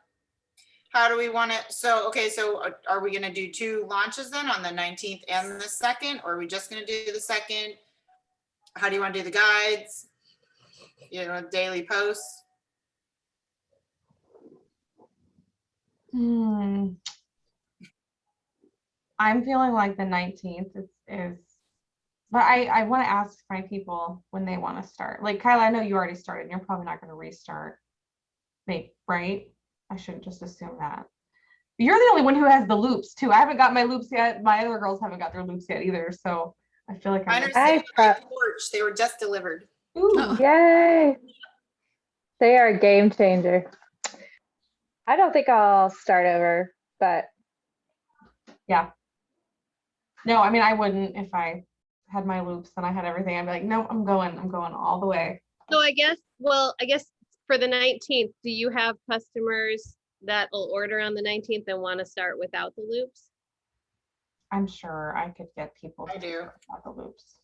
How do we want it? So, okay, so are we gonna do 2 launches then on the 19th and the 2nd, or are we just gonna do the 2nd? How do you want to do the guides? You know, daily posts? I'm feeling like the 19th is, but I want to ask my people when they want to start. Like Kyla, I know you already started and you're probably not going to restart. Right? I shouldn't just assume that. You're the only one who has the loops too. I haven't got my loops yet. My other girls haven't got their loops yet either. So I feel like I I'm understand. prep. Porch, they were just delivered. Ooh. Yay. They are a game changer. I don't think I'll start over, but Yeah. No, I mean, I wouldn't if I had my loops and I had everything. I'd be like, no, I'm going all the way. So I guess for the 19th, do you have customers that will order on the 19th and want to start without the loops? I'm sure I could get people I do. without the loops.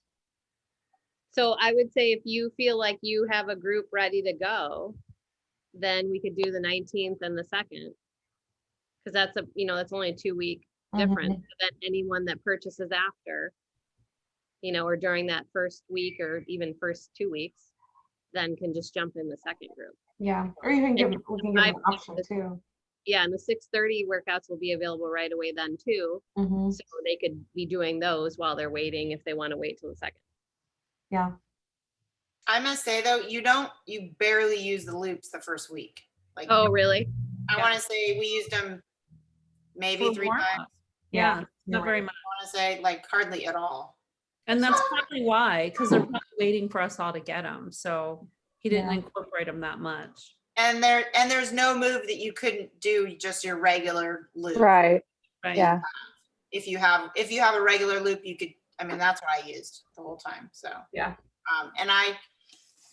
So I would say if you feel like you have a group ready to go, then we could do the 19th and the 2nd. Because that's that's only a 2-week difference. Mhm. So then anyone that purchases after, or during that first week or even first 2 weeks, then can just jump in the second group. Yeah, or you can give, we can give them an I- option too. Yeah, and the 6:30 workouts will be available right away then too. Mhm. So they could be doing those while they're waiting if they want to wait till the 2nd. Yeah. I must say though, you barely use the loops the first week. Like, Oh, really? I want to say we used them maybe For 3 warm-up. times. Yeah, You're not right. very much. I want to say like hardly at all. And that's probably why, because they're probably waiting for us all to get them. So he didn't Yeah. incorporate them that much. And there's no move that you couldn't do just your regular loop. right. Right. Yeah. If you have a regular loop, you could, I mean, that's what I used the whole time. So, Yeah. and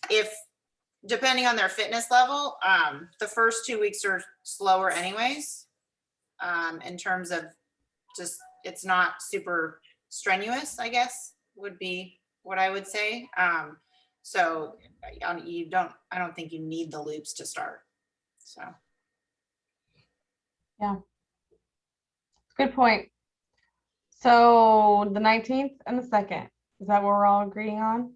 if depending on their fitness level, the first 2 weeks are slower anyways. In terms of just, it's not super strenuous, I guess, would be what I would say. So I don't think you need the loops to start. So. Good point. So the 19th and the 2nd, is that what we're all agreeing on?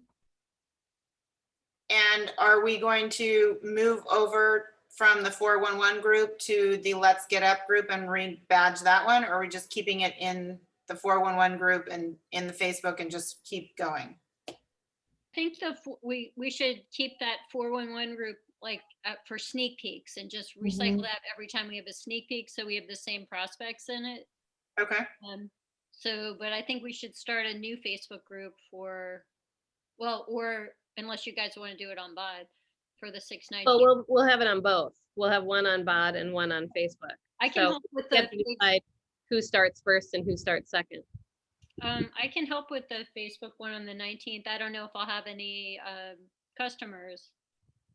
And are we going to move over from the 411 group to the Let's Get Up group and rebadge that one? Or are we just keeping it in the 411 group and in the Facebook and just keep going? I think we should keep that 411 group like for sneak peeks and just recycle that every time we have a sneak peek, so we have the same prospects in it. Okay. But I think we should start a new Facebook group or unless you guys want to do it on BOD for the 619. Oh, we'll have it on both. We'll have one on BOD and one on Facebook. I can So help with we have the to decide who starts first and who starts second? I can help with the Facebook one on the 19th. I don't know if I'll have any customers.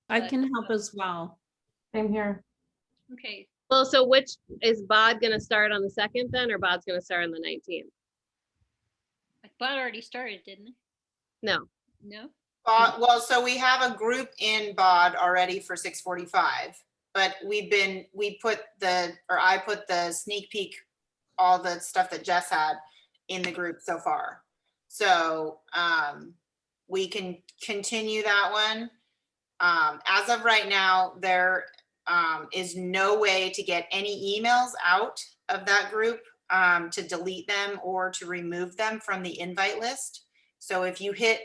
I But, can help as well. Same here. Okay, Well, so which is Bod gonna start on the second then, or Bod's gonna start on the 19th? Bud already started, didn't it? No. No? Well, so we have a group in BOD already for 6:45, but I put the sneak peek, all the stuff that Jess had in the group so far. So we can continue that one. As of right now, there is no way to get any emails out of that group to delete them or to remove them from the invite list. So if you hit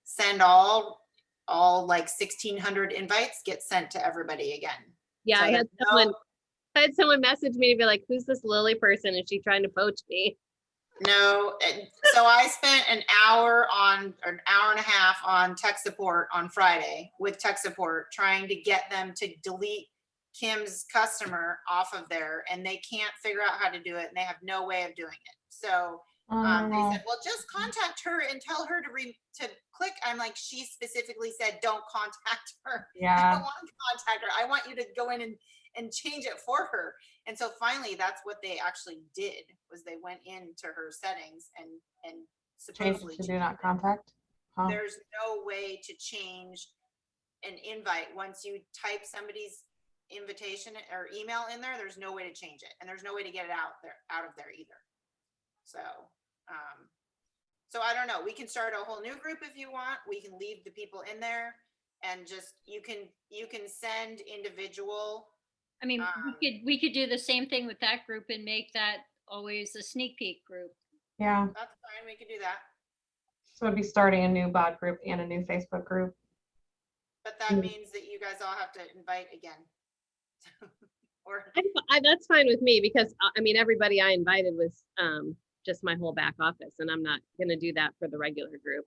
send all like 1,600 invites get sent to everybody again. Yeah, So I had someone message me to be like, who's this Lily person? Is she trying to poach me? No, so I spent an hour or an hour and a half on tech support on Friday with tech support trying to get them to delete Kim's customer off of there, and they can't figure out how to do it, and they have no way of doing it. So they said, well, just contact her and tell her to click. I'm like, she specifically said, don't contact her. I Yeah. don't want to contact her. I want you to go in and change it for her. And so finally, that's what they actually did, was they went into her settings and Change supposedly it to do not contact. Huh. there's no way to change an invite. Once you type somebody's invitation or email in there, there's no way to change it. And there's no way to get it out of there either. So, so I don't know. We can start a whole new group if you want. We can leave the people in there and just, you can send individual. I mean, we could do the same thing with that group and make that always a sneak peek group. Yeah. That's fine. We could do that. So it'd be starting a new BOD group and a new Facebook group. But that means that you guys all have to invite again. Or That's fine with me because I mean, everybody I invited was just my whole back office, and I'm not gonna do that for the regular group.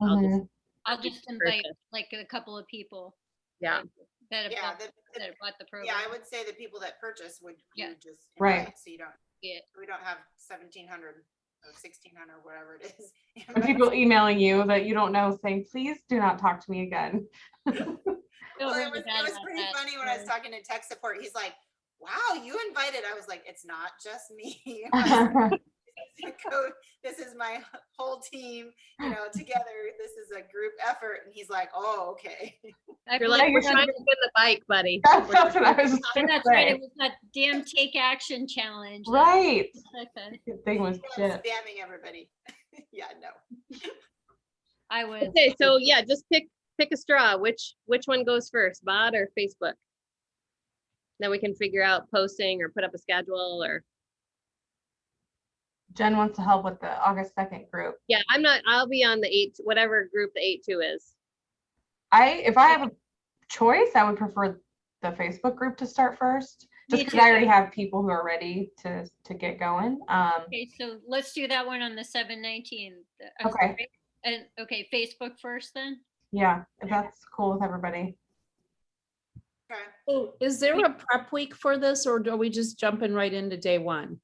I'll just invite like a couple of people. Yeah. That have, yeah, that have bought the program. yeah, I would say the people that purchase would you just Right. invite, so you don't. Yeah. We don't have 1,700 or 1,600, whatever it is. And people emailing you that you don't know saying, please do not talk to me again. Well, it was pretty funny when I was talking to tech support. He's like, wow, you invited. I was like, it's not just me. This is my whole team, together. This is a group effort. And he's like, oh, okay. You're like, we're trying to win the bike, buddy. That's what I was just And gonna that's right. say. It was that damn take action challenge. Right. Okay. The thing was shit. Spamming everybody. Yeah, no. I would. Okay, so yeah, just pick a straw. Which one goes first, BOD or Facebook? Then we can figure out posting or put up a schedule or. Jen wants to help with the August 2nd group. Yeah, I'll be on the 8, whatever group the 8-2 is. If I have a choice, I would prefer the Facebook group to start first, just Me because too. I already have people who are ready to get going. Okay, so let's do that one on the 7/19. Okay. And okay, Facebook first then. Yeah, if that's cool with everybody. Okay. So is there a prep week for this, or are we just jumping right into day one?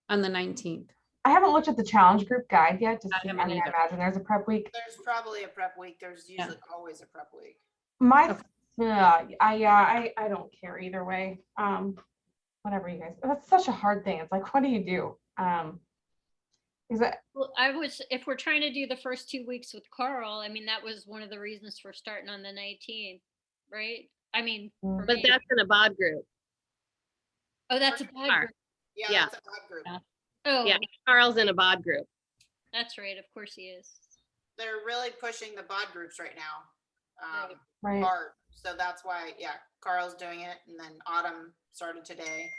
On the 19th. I haven't looked at the challenge group guide yet to I see. I haven't mean, I either. imagine there's a prep week. There's probably a prep week. There's usually always a prep week. I don't care either way. Whatever you guys. That's such a hard thing. It's like, what do you do? Is it? Well, if we're trying to do the first 2 weeks with Carl, I mean, that was one of the reasons for starting on the 19th, right? I mean, for But me. that's in a BOD group. Oh, that's a bad Are. group. Yeah, Yeah. that's a prep group. Oh, Yeah, Carl's in a BOD group. that's right. Of course he is. They're really pushing the BOD groups right now. Right. Hard. So that's why, Carl's doing it, and then Autumn started today.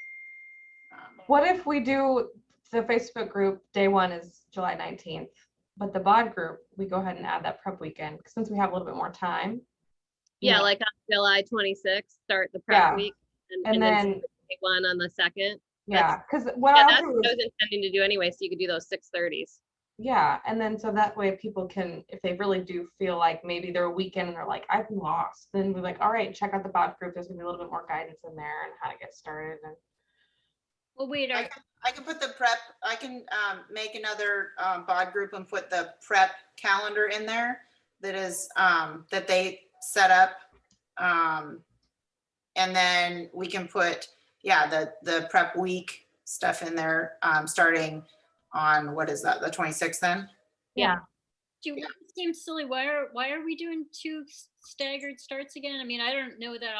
What if we do the Facebook group, day one is July 19th, but the BOD group, we go ahead and add that prep weekend, since we have a little bit more time. Yeah, like on July 26th, start the prep Yeah. week. And then, take one on the 2nd. yeah, because what Yeah, I'll that's do what I is, was intending to do anyway, so you could do those 6:30s. yeah, and then so that way people can, if they really do feel like maybe they're a weekend and they're like, I've been lost, then we're like, all right, check out the BOD group. There's gonna be a little bit more guidance in there and how to get started. And Well, wait, I can put the prep, I can make another bod group and put the prep calendar in there that is, that they set up. And then we can put, yeah, the prep week stuff in there, starting on, what is that, the 26th then? Yeah. do you, it seems silly. Why are we doing 2 staggered starts again? I mean, I don't know that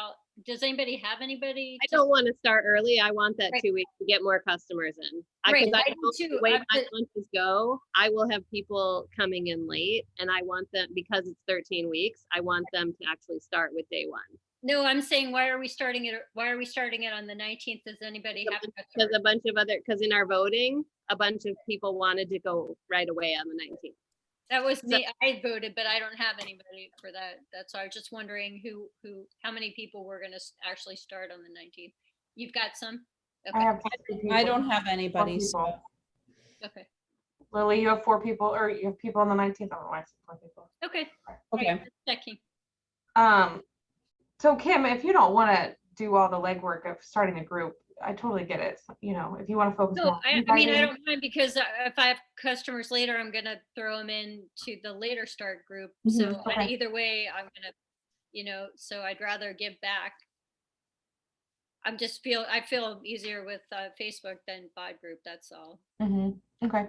does anybody have anybody? I don't want to start early. I want that Right. 2 weeks to get more customers in. Right, Because I I do know too. the way I've my been- lunches go, I will have people coming in late, and I want them, because it's 13 weeks, I want them to actually start with day 1. No, I'm saying, why are we starting it on the 19th? Does anybody have? Because a bunch of because in our voting, a bunch of people wanted to go right away on the 19th. That was me. I voted, but I don't have anybody for that. That's why I was just wondering how many people were going to actually start on the 19th. You've got some? I Okay. have 2 people. I don't have 4 anybody. people. So. Okay. Lily, you have 4 people, or you have people on the 19th. I don't know why I said 4 people. Okay. Okay. Right, just checking. So Kim, if you don't want to do all the legwork of starting a group, I totally get it. You know, if you want to focus No, more. I mean, I don't mind, because if I have customers later, I'm going to throw them into the later start group. So Okay. either way, I'm going to, so I'd rather give back. I feel easier with Facebook than bod group. That's all. Okay.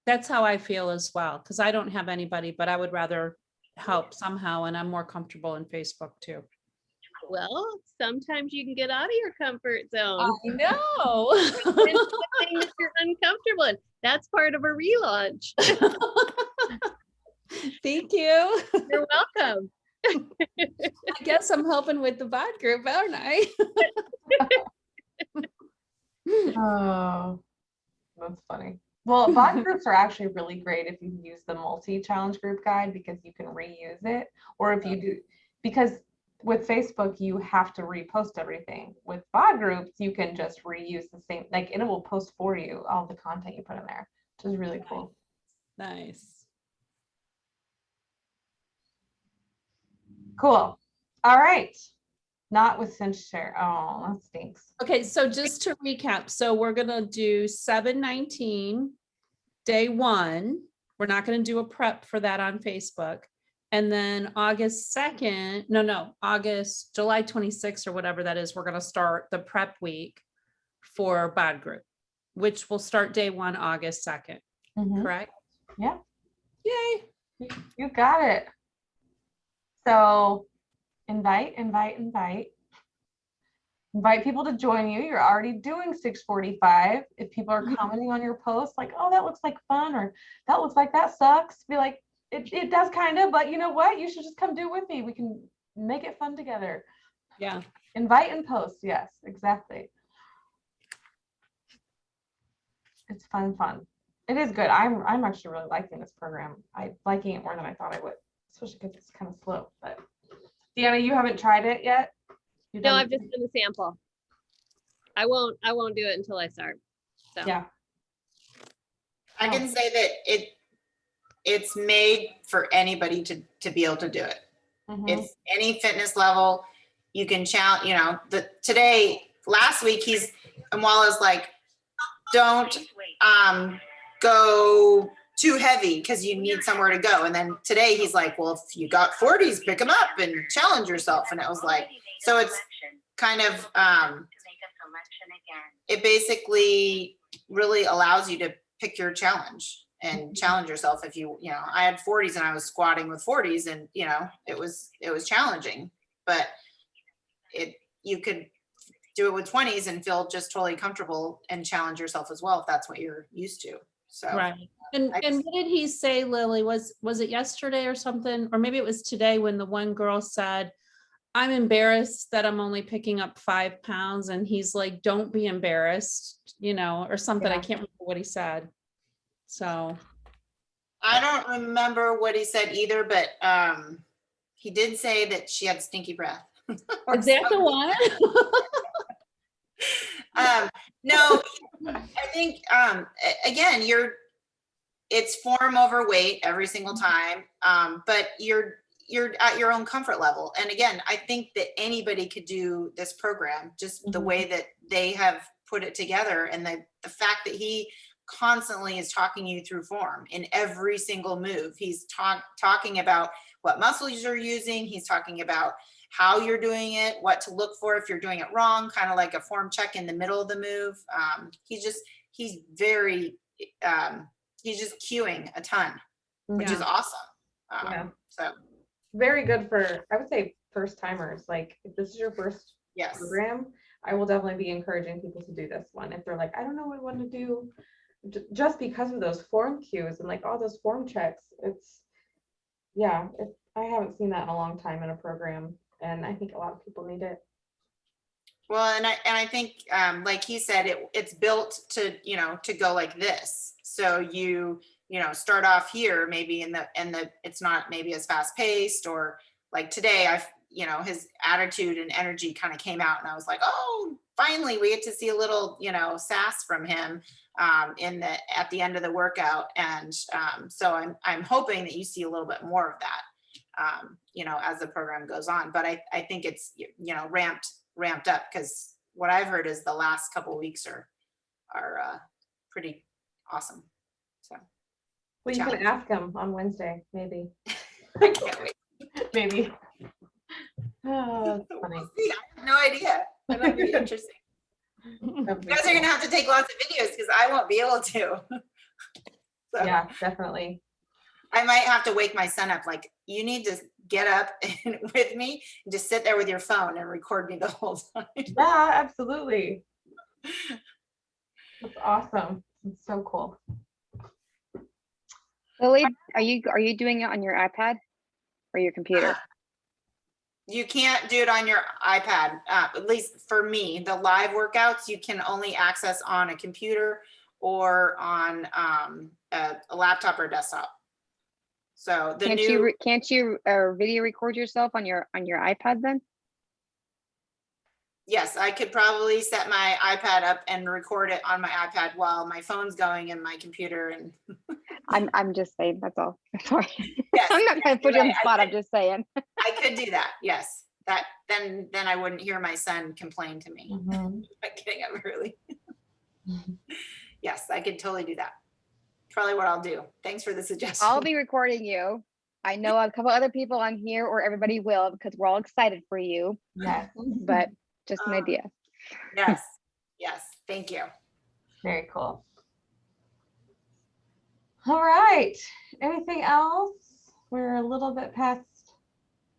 That's how I feel as well, because I don't have anybody, but I would rather help somehow, and I'm more comfortable in Facebook too. Well, sometimes you can get out of your comfort zone. I know. It's the thing that you're uncomfortable in. That's part of a relaunch. Thank you. You're welcome. I guess I'm helping with the bot group, aren't I? Oh, that's funny. Well, bot groups are actually really great if you use the multi-challenge group guide, because you can reuse it. Or if you do, because with Facebook, you have to repost everything. With bot groups, you can just reuse the same, like, and it will post for you all the content you put in there, which is really cool. Nice. Cool. All right. Not with cinch share. Oh, that stinks. Okay, so just to recap, so we're gonna do 7/19, day 1. We're not gonna do a prep for that on Facebook. And then August 2nd, July 26th or whatever that is, we're gonna start the prep week for bod group, which will start day 1, August 2nd, correct? Yeah. Yay. You got it. So invite people to join you. You're already doing 645. If people are commenting on your post, like, oh, that looks like fun, or that looks like that sucks, be like, it does kind of, but you know what? You should just come do it with me. We can make it fun together. Yeah. Invite and post. Yes, exactly. It's fun. It is good. I'm actually really liking this program. I'm liking it more than I thought I would, especially because it's kind of slow. But Deanna, you haven't tried it yet? No, I've just done a sample. I won't do it until I start. So Yeah. I can say that it's made for anybody to be able to do it. It's any fitness level. You can challenge, last week Amwala's like, don't go too heavy because you need somewhere to go. And then today he's like, well, if you got 40s, pick them up and challenge yourself. And it was like, so it's kind of, it basically really allows you to pick your challenge and challenge yourself. If I had 40s and I was squatting with 40s, and it was challenging, but you could do it with 20s and feel just totally comfortable and challenge yourself as well, if that's what you're used to. So Right. And what did he say, Lily? Was it yesterday or something? Or maybe it was today, when the one girl said, I'm embarrassed that I'm only picking up 5 pounds. And he's like, don't be embarrassed, or something. I can't remember what he said. So I don't remember what he said either, but he did say that she had stinky breath. Is that the one? No, I think again, it's form over weight every single time, but you're at your own comfort level. And again, I think that anybody could do this program, just the way that they have put it together, and the fact that he constantly is talking you through form in every single move. He's talking about what muscles you're using. He's talking about how you're doing it, what to look for if you're doing it wrong, kind of like a form check in the middle of the move. He's just cueing a ton, which is awesome. So very good for, I would say, first timers. Like if this is your first program, I will definitely be encouraging people to do this one. If they're like, I don't know what I want to do, just because of those form cues and like all those form checks, I haven't seen that in a long time in a program, and I think a lot of people need it. Well, and I think, like he said, it's built to, to go like this. So you start off here, maybe in the it's not maybe as fast paced, or like today, his attitude and energy kind of came out, and I was like, oh, finally we get to see a little, sass from him at the end of the workout. And so I'm hoping that you see a little bit more of that, as the program goes on. But I think it's, ramped up, because what I've heard is the last couple of weeks are pretty awesome. So well, you can ask him on Wednesday, maybe. I can't wait. Maybe. Oh, that's funny. We'll see. I have no idea. That'll be interesting. You guys are gonna have to take lots of videos, because I won't be able to. So yeah, definitely. I might have to wake my son up, like, you need to get up and with me and just sit there with your phone and record me the whole time. Yeah, absolutely. That's awesome. It's so cool. Lily, are you doing it on your iPad or your computer? You can't do it on your iPad. At least for me, the live workouts you can only access on a computer or on a laptop or desktop. So can't you video record yourself on your iPad then? Yes, I could probably set my iPad up and record it on my iPad while my phone's going and my computer. And I'm just saying, that's all. Sorry. Yes, I'm not going to put you on the spot. I'm just saying. I could do that. Yes, then I wouldn't hear my son complain to me about getting up early. Yes, I could totally do that. Probably what I'll do. Thanks for the suggestion. I'll be recording you. I know a couple other people on here, or everybody will, because we're all excited for you. Yes. But just an idea. Yes. Thank you. Very cool. All right. Anything else? We're a little bit past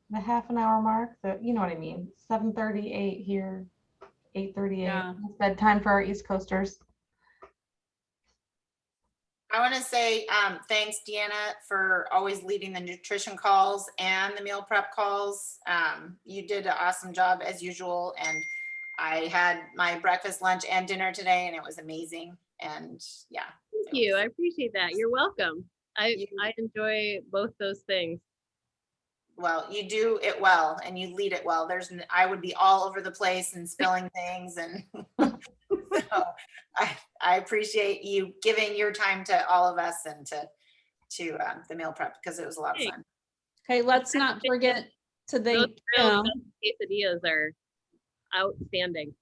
the half an hour mark. So you know what I mean. 7:38 here, 8:38. Yeah. It's bedtime for our East Coasters. I want to say thanks, Deanna, for always leading the nutrition calls and the meal prep calls. You did an awesome job as usual. And I had my breakfast, lunch, and dinner today, and it was amazing. And yeah. Thank you. I appreciate that. You're welcome. I enjoy both those things. Well, you do it well, and you lead it well. I would be all over the place and spilling things, and so I appreciate you giving your time to all of us and to the meal prep, because it was a lot of fun. Okay, let's not forget to Those thank quesadillas are outstanding.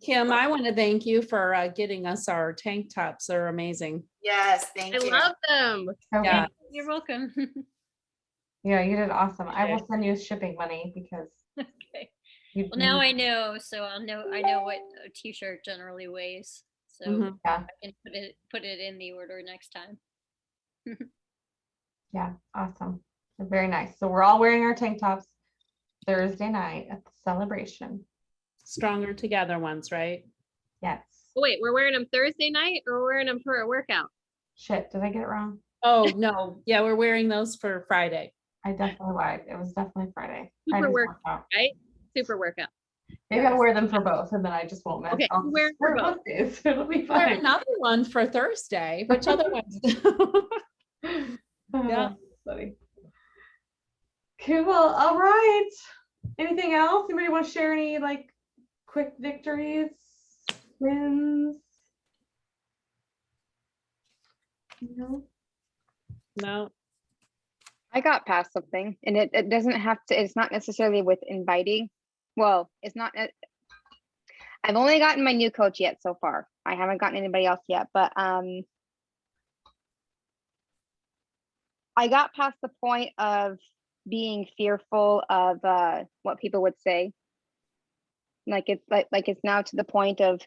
Kim. I want to thank you for getting us our tank tops. They're amazing. Yes, thank you. I love them. Okay. Yeah. You're welcome. Yeah, you did awesome. I Okay. will send you shipping money because Okay. you Well, now I know, so I know what a t-shirt generally weighs. So Mhm. Yeah. I can put it in the order next time. Yeah, awesome. Very nice. So we're all wearing our tank tops Thursday night at the celebration. Stronger together ones, right? Yes. Oh, wait, we're wearing them Thursday night, or we're wearing them for a workout? Shit, did I get it wrong? Oh, no. Yeah, we're wearing those for Friday. I definitely lied. It was definitely Friday. I Super just work, worked out. right? Super workout. Maybe I'll wear them for both, and then I just won't miss. Okay, I'll wear just it for wear both. both days. It'll be Wear fine. another one for Thursday. Which other ones? Yeah. Funny. Cool. All right. Anything else? Anybody want to share any like quick victories, wins? No. No. I got past something, and it doesn't have to, it's not necessarily with inviting. Well, it's not, I've only gotten my new coach yet so far. I haven't gotten anybody else yet, but I got past the point of being fearful of what people would say. Like it's now to the point of,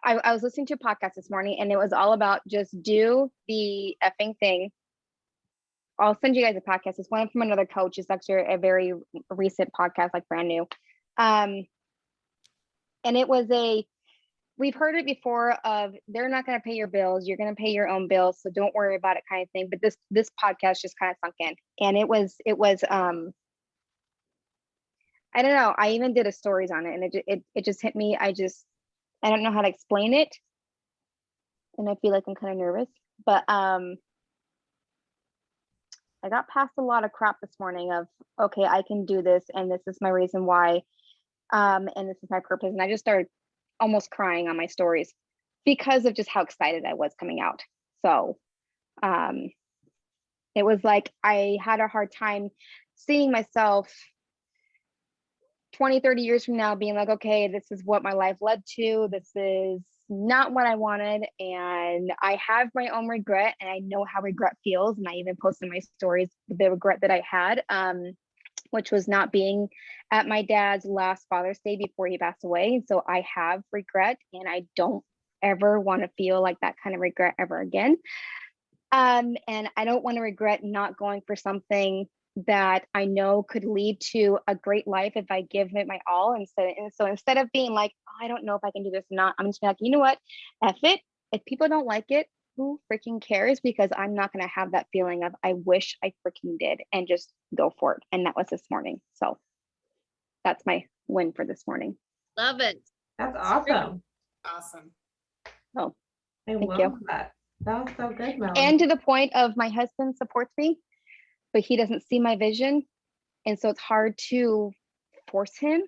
I was listening to a podcast this morning, and it was all about just do the effing thing. I'll send you guys a podcast. It's one from another coach. It's actually a very recent podcast, like brand new. And it was we've heard it before of they're not going to pay your bills. You're going to pay your own bills. So don't worry about it kind of thing. But this podcast just kind of sunk in, and it was I don't know. I even did a stories on it, and it just hit me. I don't know how to explain it. And I feel like I'm kind of nervous, but I got past a lot of crap this morning of, okay, I can do this, and this is my reason why, and this is my purpose. And I just started almost crying on my stories because of just how excited I was coming out. So it was like I had a hard time seeing myself 20, 30 years from now being like, okay, this is what my life led to. This is not what I wanted. And I have my own regret, and I know how regret feels. And I even posted my stories, the regret that I had, which was not being at my dad's last Father's Day before he passed away. So I have regret, and I don't ever want to feel like that kind of regret ever again. And I don't want to regret not going for something that I know could lead to a great life if I give it my all. And so instead of being like, oh, I don't know if I can do this or not, I'm just like, you know what? F it. If people don't like it, who freaking cares? Because I'm not going to have that feeling of, I wish I freaking did, and just go for it. And that was this morning. So that's my win for this morning. Love it. That's awesome. Awesome. Oh, I thank love you. that. That was so good, Mellanie. And to the point of my husband supports me, but he doesn't see my vision. And so it's hard to force him.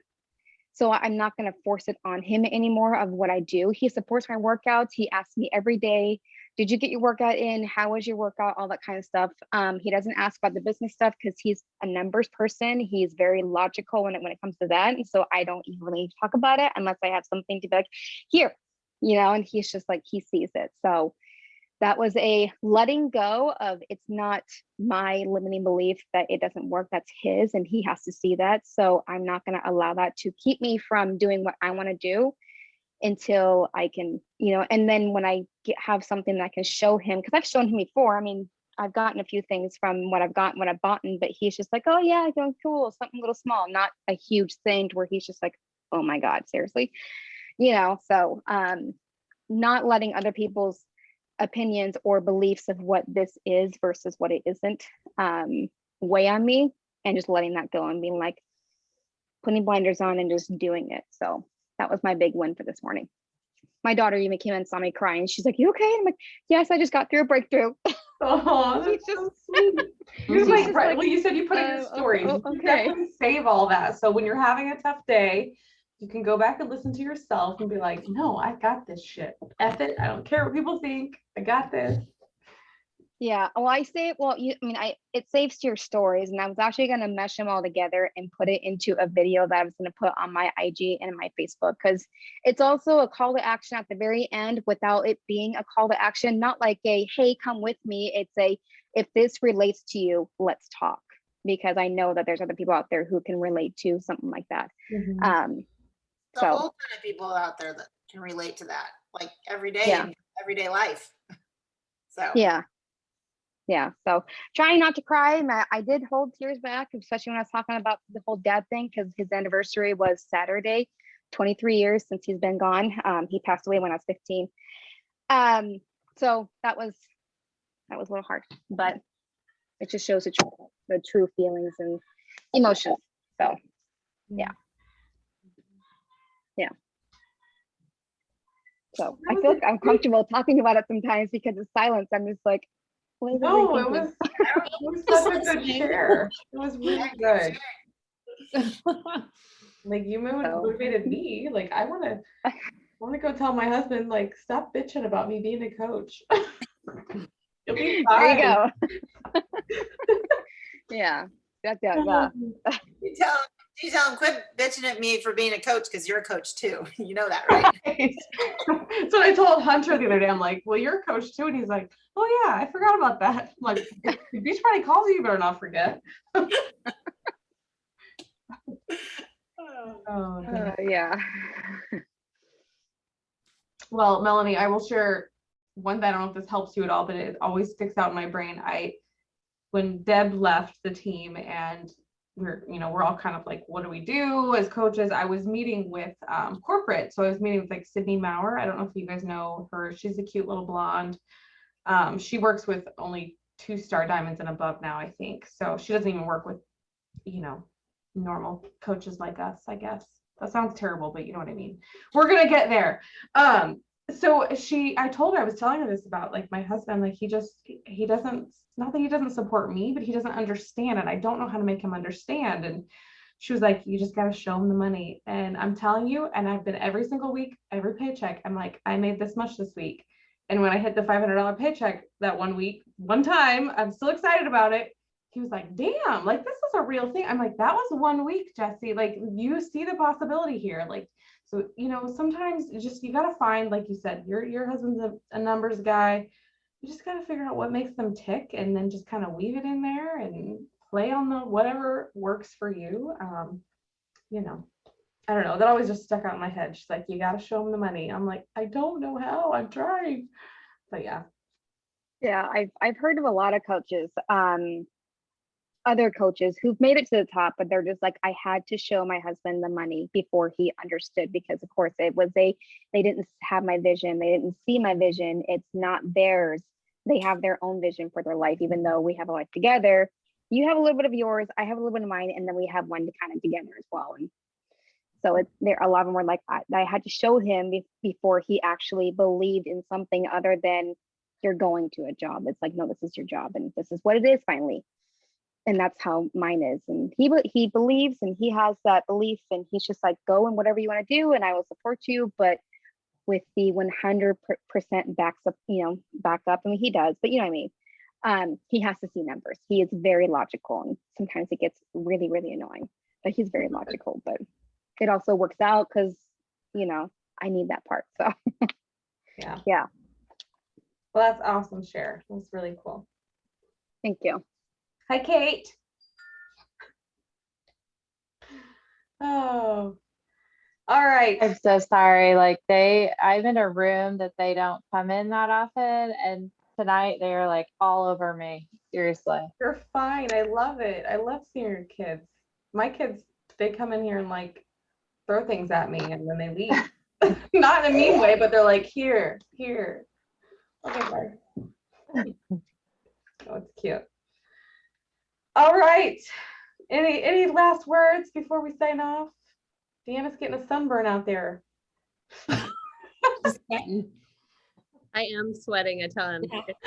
So I'm not going to force it on him anymore of what I do. He supports my workouts. He asks me every day, did you get your workout in? How was your workout? All that kind of stuff. He doesn't ask about the business stuff because he's a numbers person. He's very logical when it comes to that. And so I don't even really talk about it unless I have something to be like, here, and he's just like, he sees it. So that was a letting go of, it's not my limiting belief that it doesn't work. That's his, and he has to see that. So I'm not going to allow that to keep me from doing what I want to do until I can, and then when I have something that I can show him, because I've shown him before. I mean, I've gotten a few things from what I've bought, but he's just like, oh yeah, doing cool, something a little small, not a huge thing where he's just like, oh my God, seriously, so not letting other people's opinions or beliefs of what this is versus what it isn't weigh on me, and just letting that go and being like, putting blinders on and just doing it. So that was my big win for this morning. My daughter even came in and saw me crying. She's like, you okay? I'm like, yes, I just got through a breakthrough. Oh, that's so sweet. You're like, right. Well, you said you put in your stories. You can definitely save all that. So when you're having a tough day, you can go back and listen to yourself and be like, no, I got this shit. F it. I don't care what people think. I got this. Yeah. Well, I say, it saves to your stories, and I was actually going to mesh them all together and put it into a video that I was going to put on my IG and my Facebook, because it's also a call to action at the very end without it being a call to action, not like a, hey, come with me. It's a, if this relates to you, let's talk, because I know that there's other people out there who can relate to something like that. Mm-hmm. The whole kind of people out there that can relate to that, like every day, in everyday life. So yeah. So trying not to cry. I did hold tears back, especially when I was talking about the whole dad thing, because his anniversary was Saturday, 23 years since he's been gone. He passed away when I was 15. So that was a little hard, but it just shows the true feelings and emotions. So yeah. So I feel like I'm comfortable talking about it sometimes because of silence. I'm just like, no, it was such a good share. It was really good. Like, you motivated me. Like, I want to go tell my husband, like, stop bitching about me being a coach. You'll be fine. There you go. Yeah. Yeah. You tell him quit bitching at me for being a coach because you're a coach too. You know that, right? So I told Hunter the other day, I'm like, well, you're a coach too. And he's like, oh yeah, I forgot about that. I'm like, if Beach Party calls you, you better not forget. Oh, dang. Yeah. Well, Mellanie, I will share one that I don't know if this helps you at all, but it always sticks out in my brain. When Deb left the team and we're all kind of like, what do we do as coaches? I was meeting with corporate. So I was meeting with like Sydney Maurer. I don't know if you guys know her. She's a cute little blonde. She works with only 2-star diamonds and above now, I think. So she doesn't even work with, normal coaches like us, I guess. That sounds terrible, but you know what I mean. We're going to get there. So I told her, I was telling her this about like my husband, like he doesn't, not that he doesn't support me, but he doesn't understand it. I don't know how to make him understand. And she was like, you just got to show him the money. And I'm telling you, and I've been every single week, every paycheck, I'm like, I made this much this week. And when I hit the $500 paycheck that one time, I'm still excited about it. He was like, damn, like this is a real thing. I'm like, that was 1 week, Jesse. Like you see the possibility here. Like, so, sometimes you got to find, like you said, your husband's a numbers guy. You just got to figure out what makes them tick and then just kind of weave it in there and play on the whatever works for you. I don't know. That always just stuck out in my head. She's like, you got to show them the money. I'm like, I don't know how. I'm trying. But yeah. Yeah. I've heard of a lot of coaches, other coaches who've made it to the top, but they're just like, I had to show my husband the money before he understood, because of course they didn't have my vision. They didn't see my vision. It's not theirs. They have their own vision for their life, even though we have a life together. You have a little bit of yours, I have a little bit of mine, and then we have one to kind of together as well. And so a lot of them were like, I had to show him before he actually believed in something other than you're going to a job. It's like, no, this is your job and this is what it is finally. And that's how mine is. And he believes and he has that belief, and he's just like, go and whatever you want to do, and I will support you, but with the 100% backs up, back up. I mean, he does, but you know what I mean? He has to see numbers. He is very logical, and sometimes it gets really, really annoying, but he's very logical, but it also works out because, I need that part. So Yeah. Yeah. Well, that's awesome, Cher. That's really cool. Thank you. Hi, Kate. Oh, all right. I'm so sorry. Like I'm in a room that they don't come in that often. And tonight they are like all over me. Seriously. You're fine. I love it. I love seeing your kids. My kids, they come in here and like throw things at me and then they leave. Not in a mean way, but they're like, here. Okay, bye. Oh, it's cute. All right. Any last words before we sign off? Deanna's getting a sunburn out there. I am sweating a ton. It's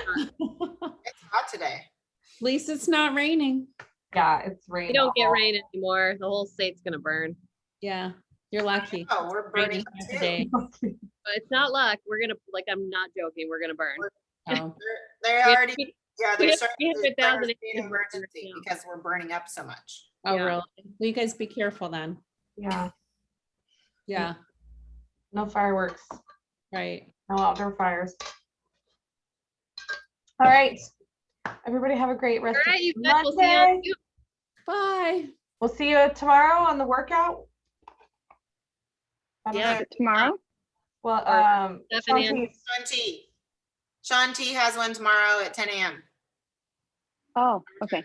hot today. At least it's not raining. Yeah, it's raining. We don't get rain anymore. The whole state's gonna burn. Yeah, you're lucky. Oh, we're burning today. But it's not luck. We're gonna, like, I'm not joking. We're gonna burn. Oh. They're already, they're starting to 300,000 state of emergency because we're burning up so much. Oh, Yeah. really? Well, you guys be careful then. Yeah. Yeah, No fireworks. right. No outdoor fires. All right. Everybody have a great rest All right, of you guys. We'll see you Monday. on Zoom. Bye. We'll see you tomorrow on the workout. I don't Yeah. know. Tomorrow? Well, Stephanie. Shanti's. Sean T has one tomorrow at 10 a.m. Oh, okay.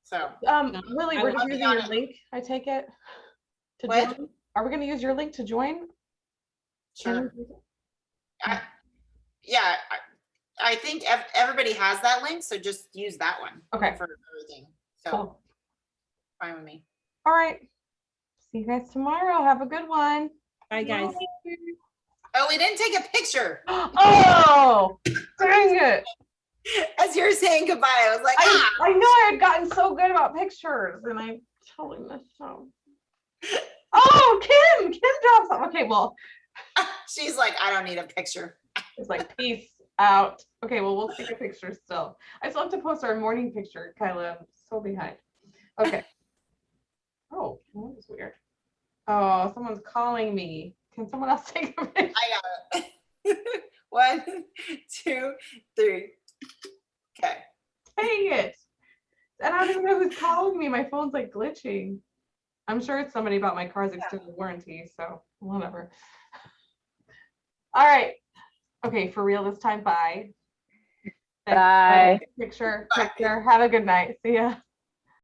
So Lily, we're just using your link, I take it. To What? join? Are we gonna use your link to join? sure. I think everybody has that link, so just use that one. Okay. For everything. So Cool. fine with me. All right. See you guys tomorrow. Have a good one. Bye, guys. Oh, we didn't take a picture. Oh, dang it. As you're saying goodbye, I was like, I know I had gotten so good about pictures and I totally messed up. Oh, Kim drops off. Okay, well. She's like, I don't need a picture. It's like, peace. Out. Okay, well, we'll take a picture still. I still have to post our morning picture, Kyla. I'm so behind. Okay. Oh, that was weird. Oh, someone's calling me. Can someone else take a picture? I got it. 1, 2, 3. Okay. Dang it. And I don't even know who's calling me. My phone's like glitching. I'm sure it's somebody about my car's extended warranty, so whatever. All right. Okay, for real this time. Bye. Thanks. Bye. Picture. Have a good night. See ya.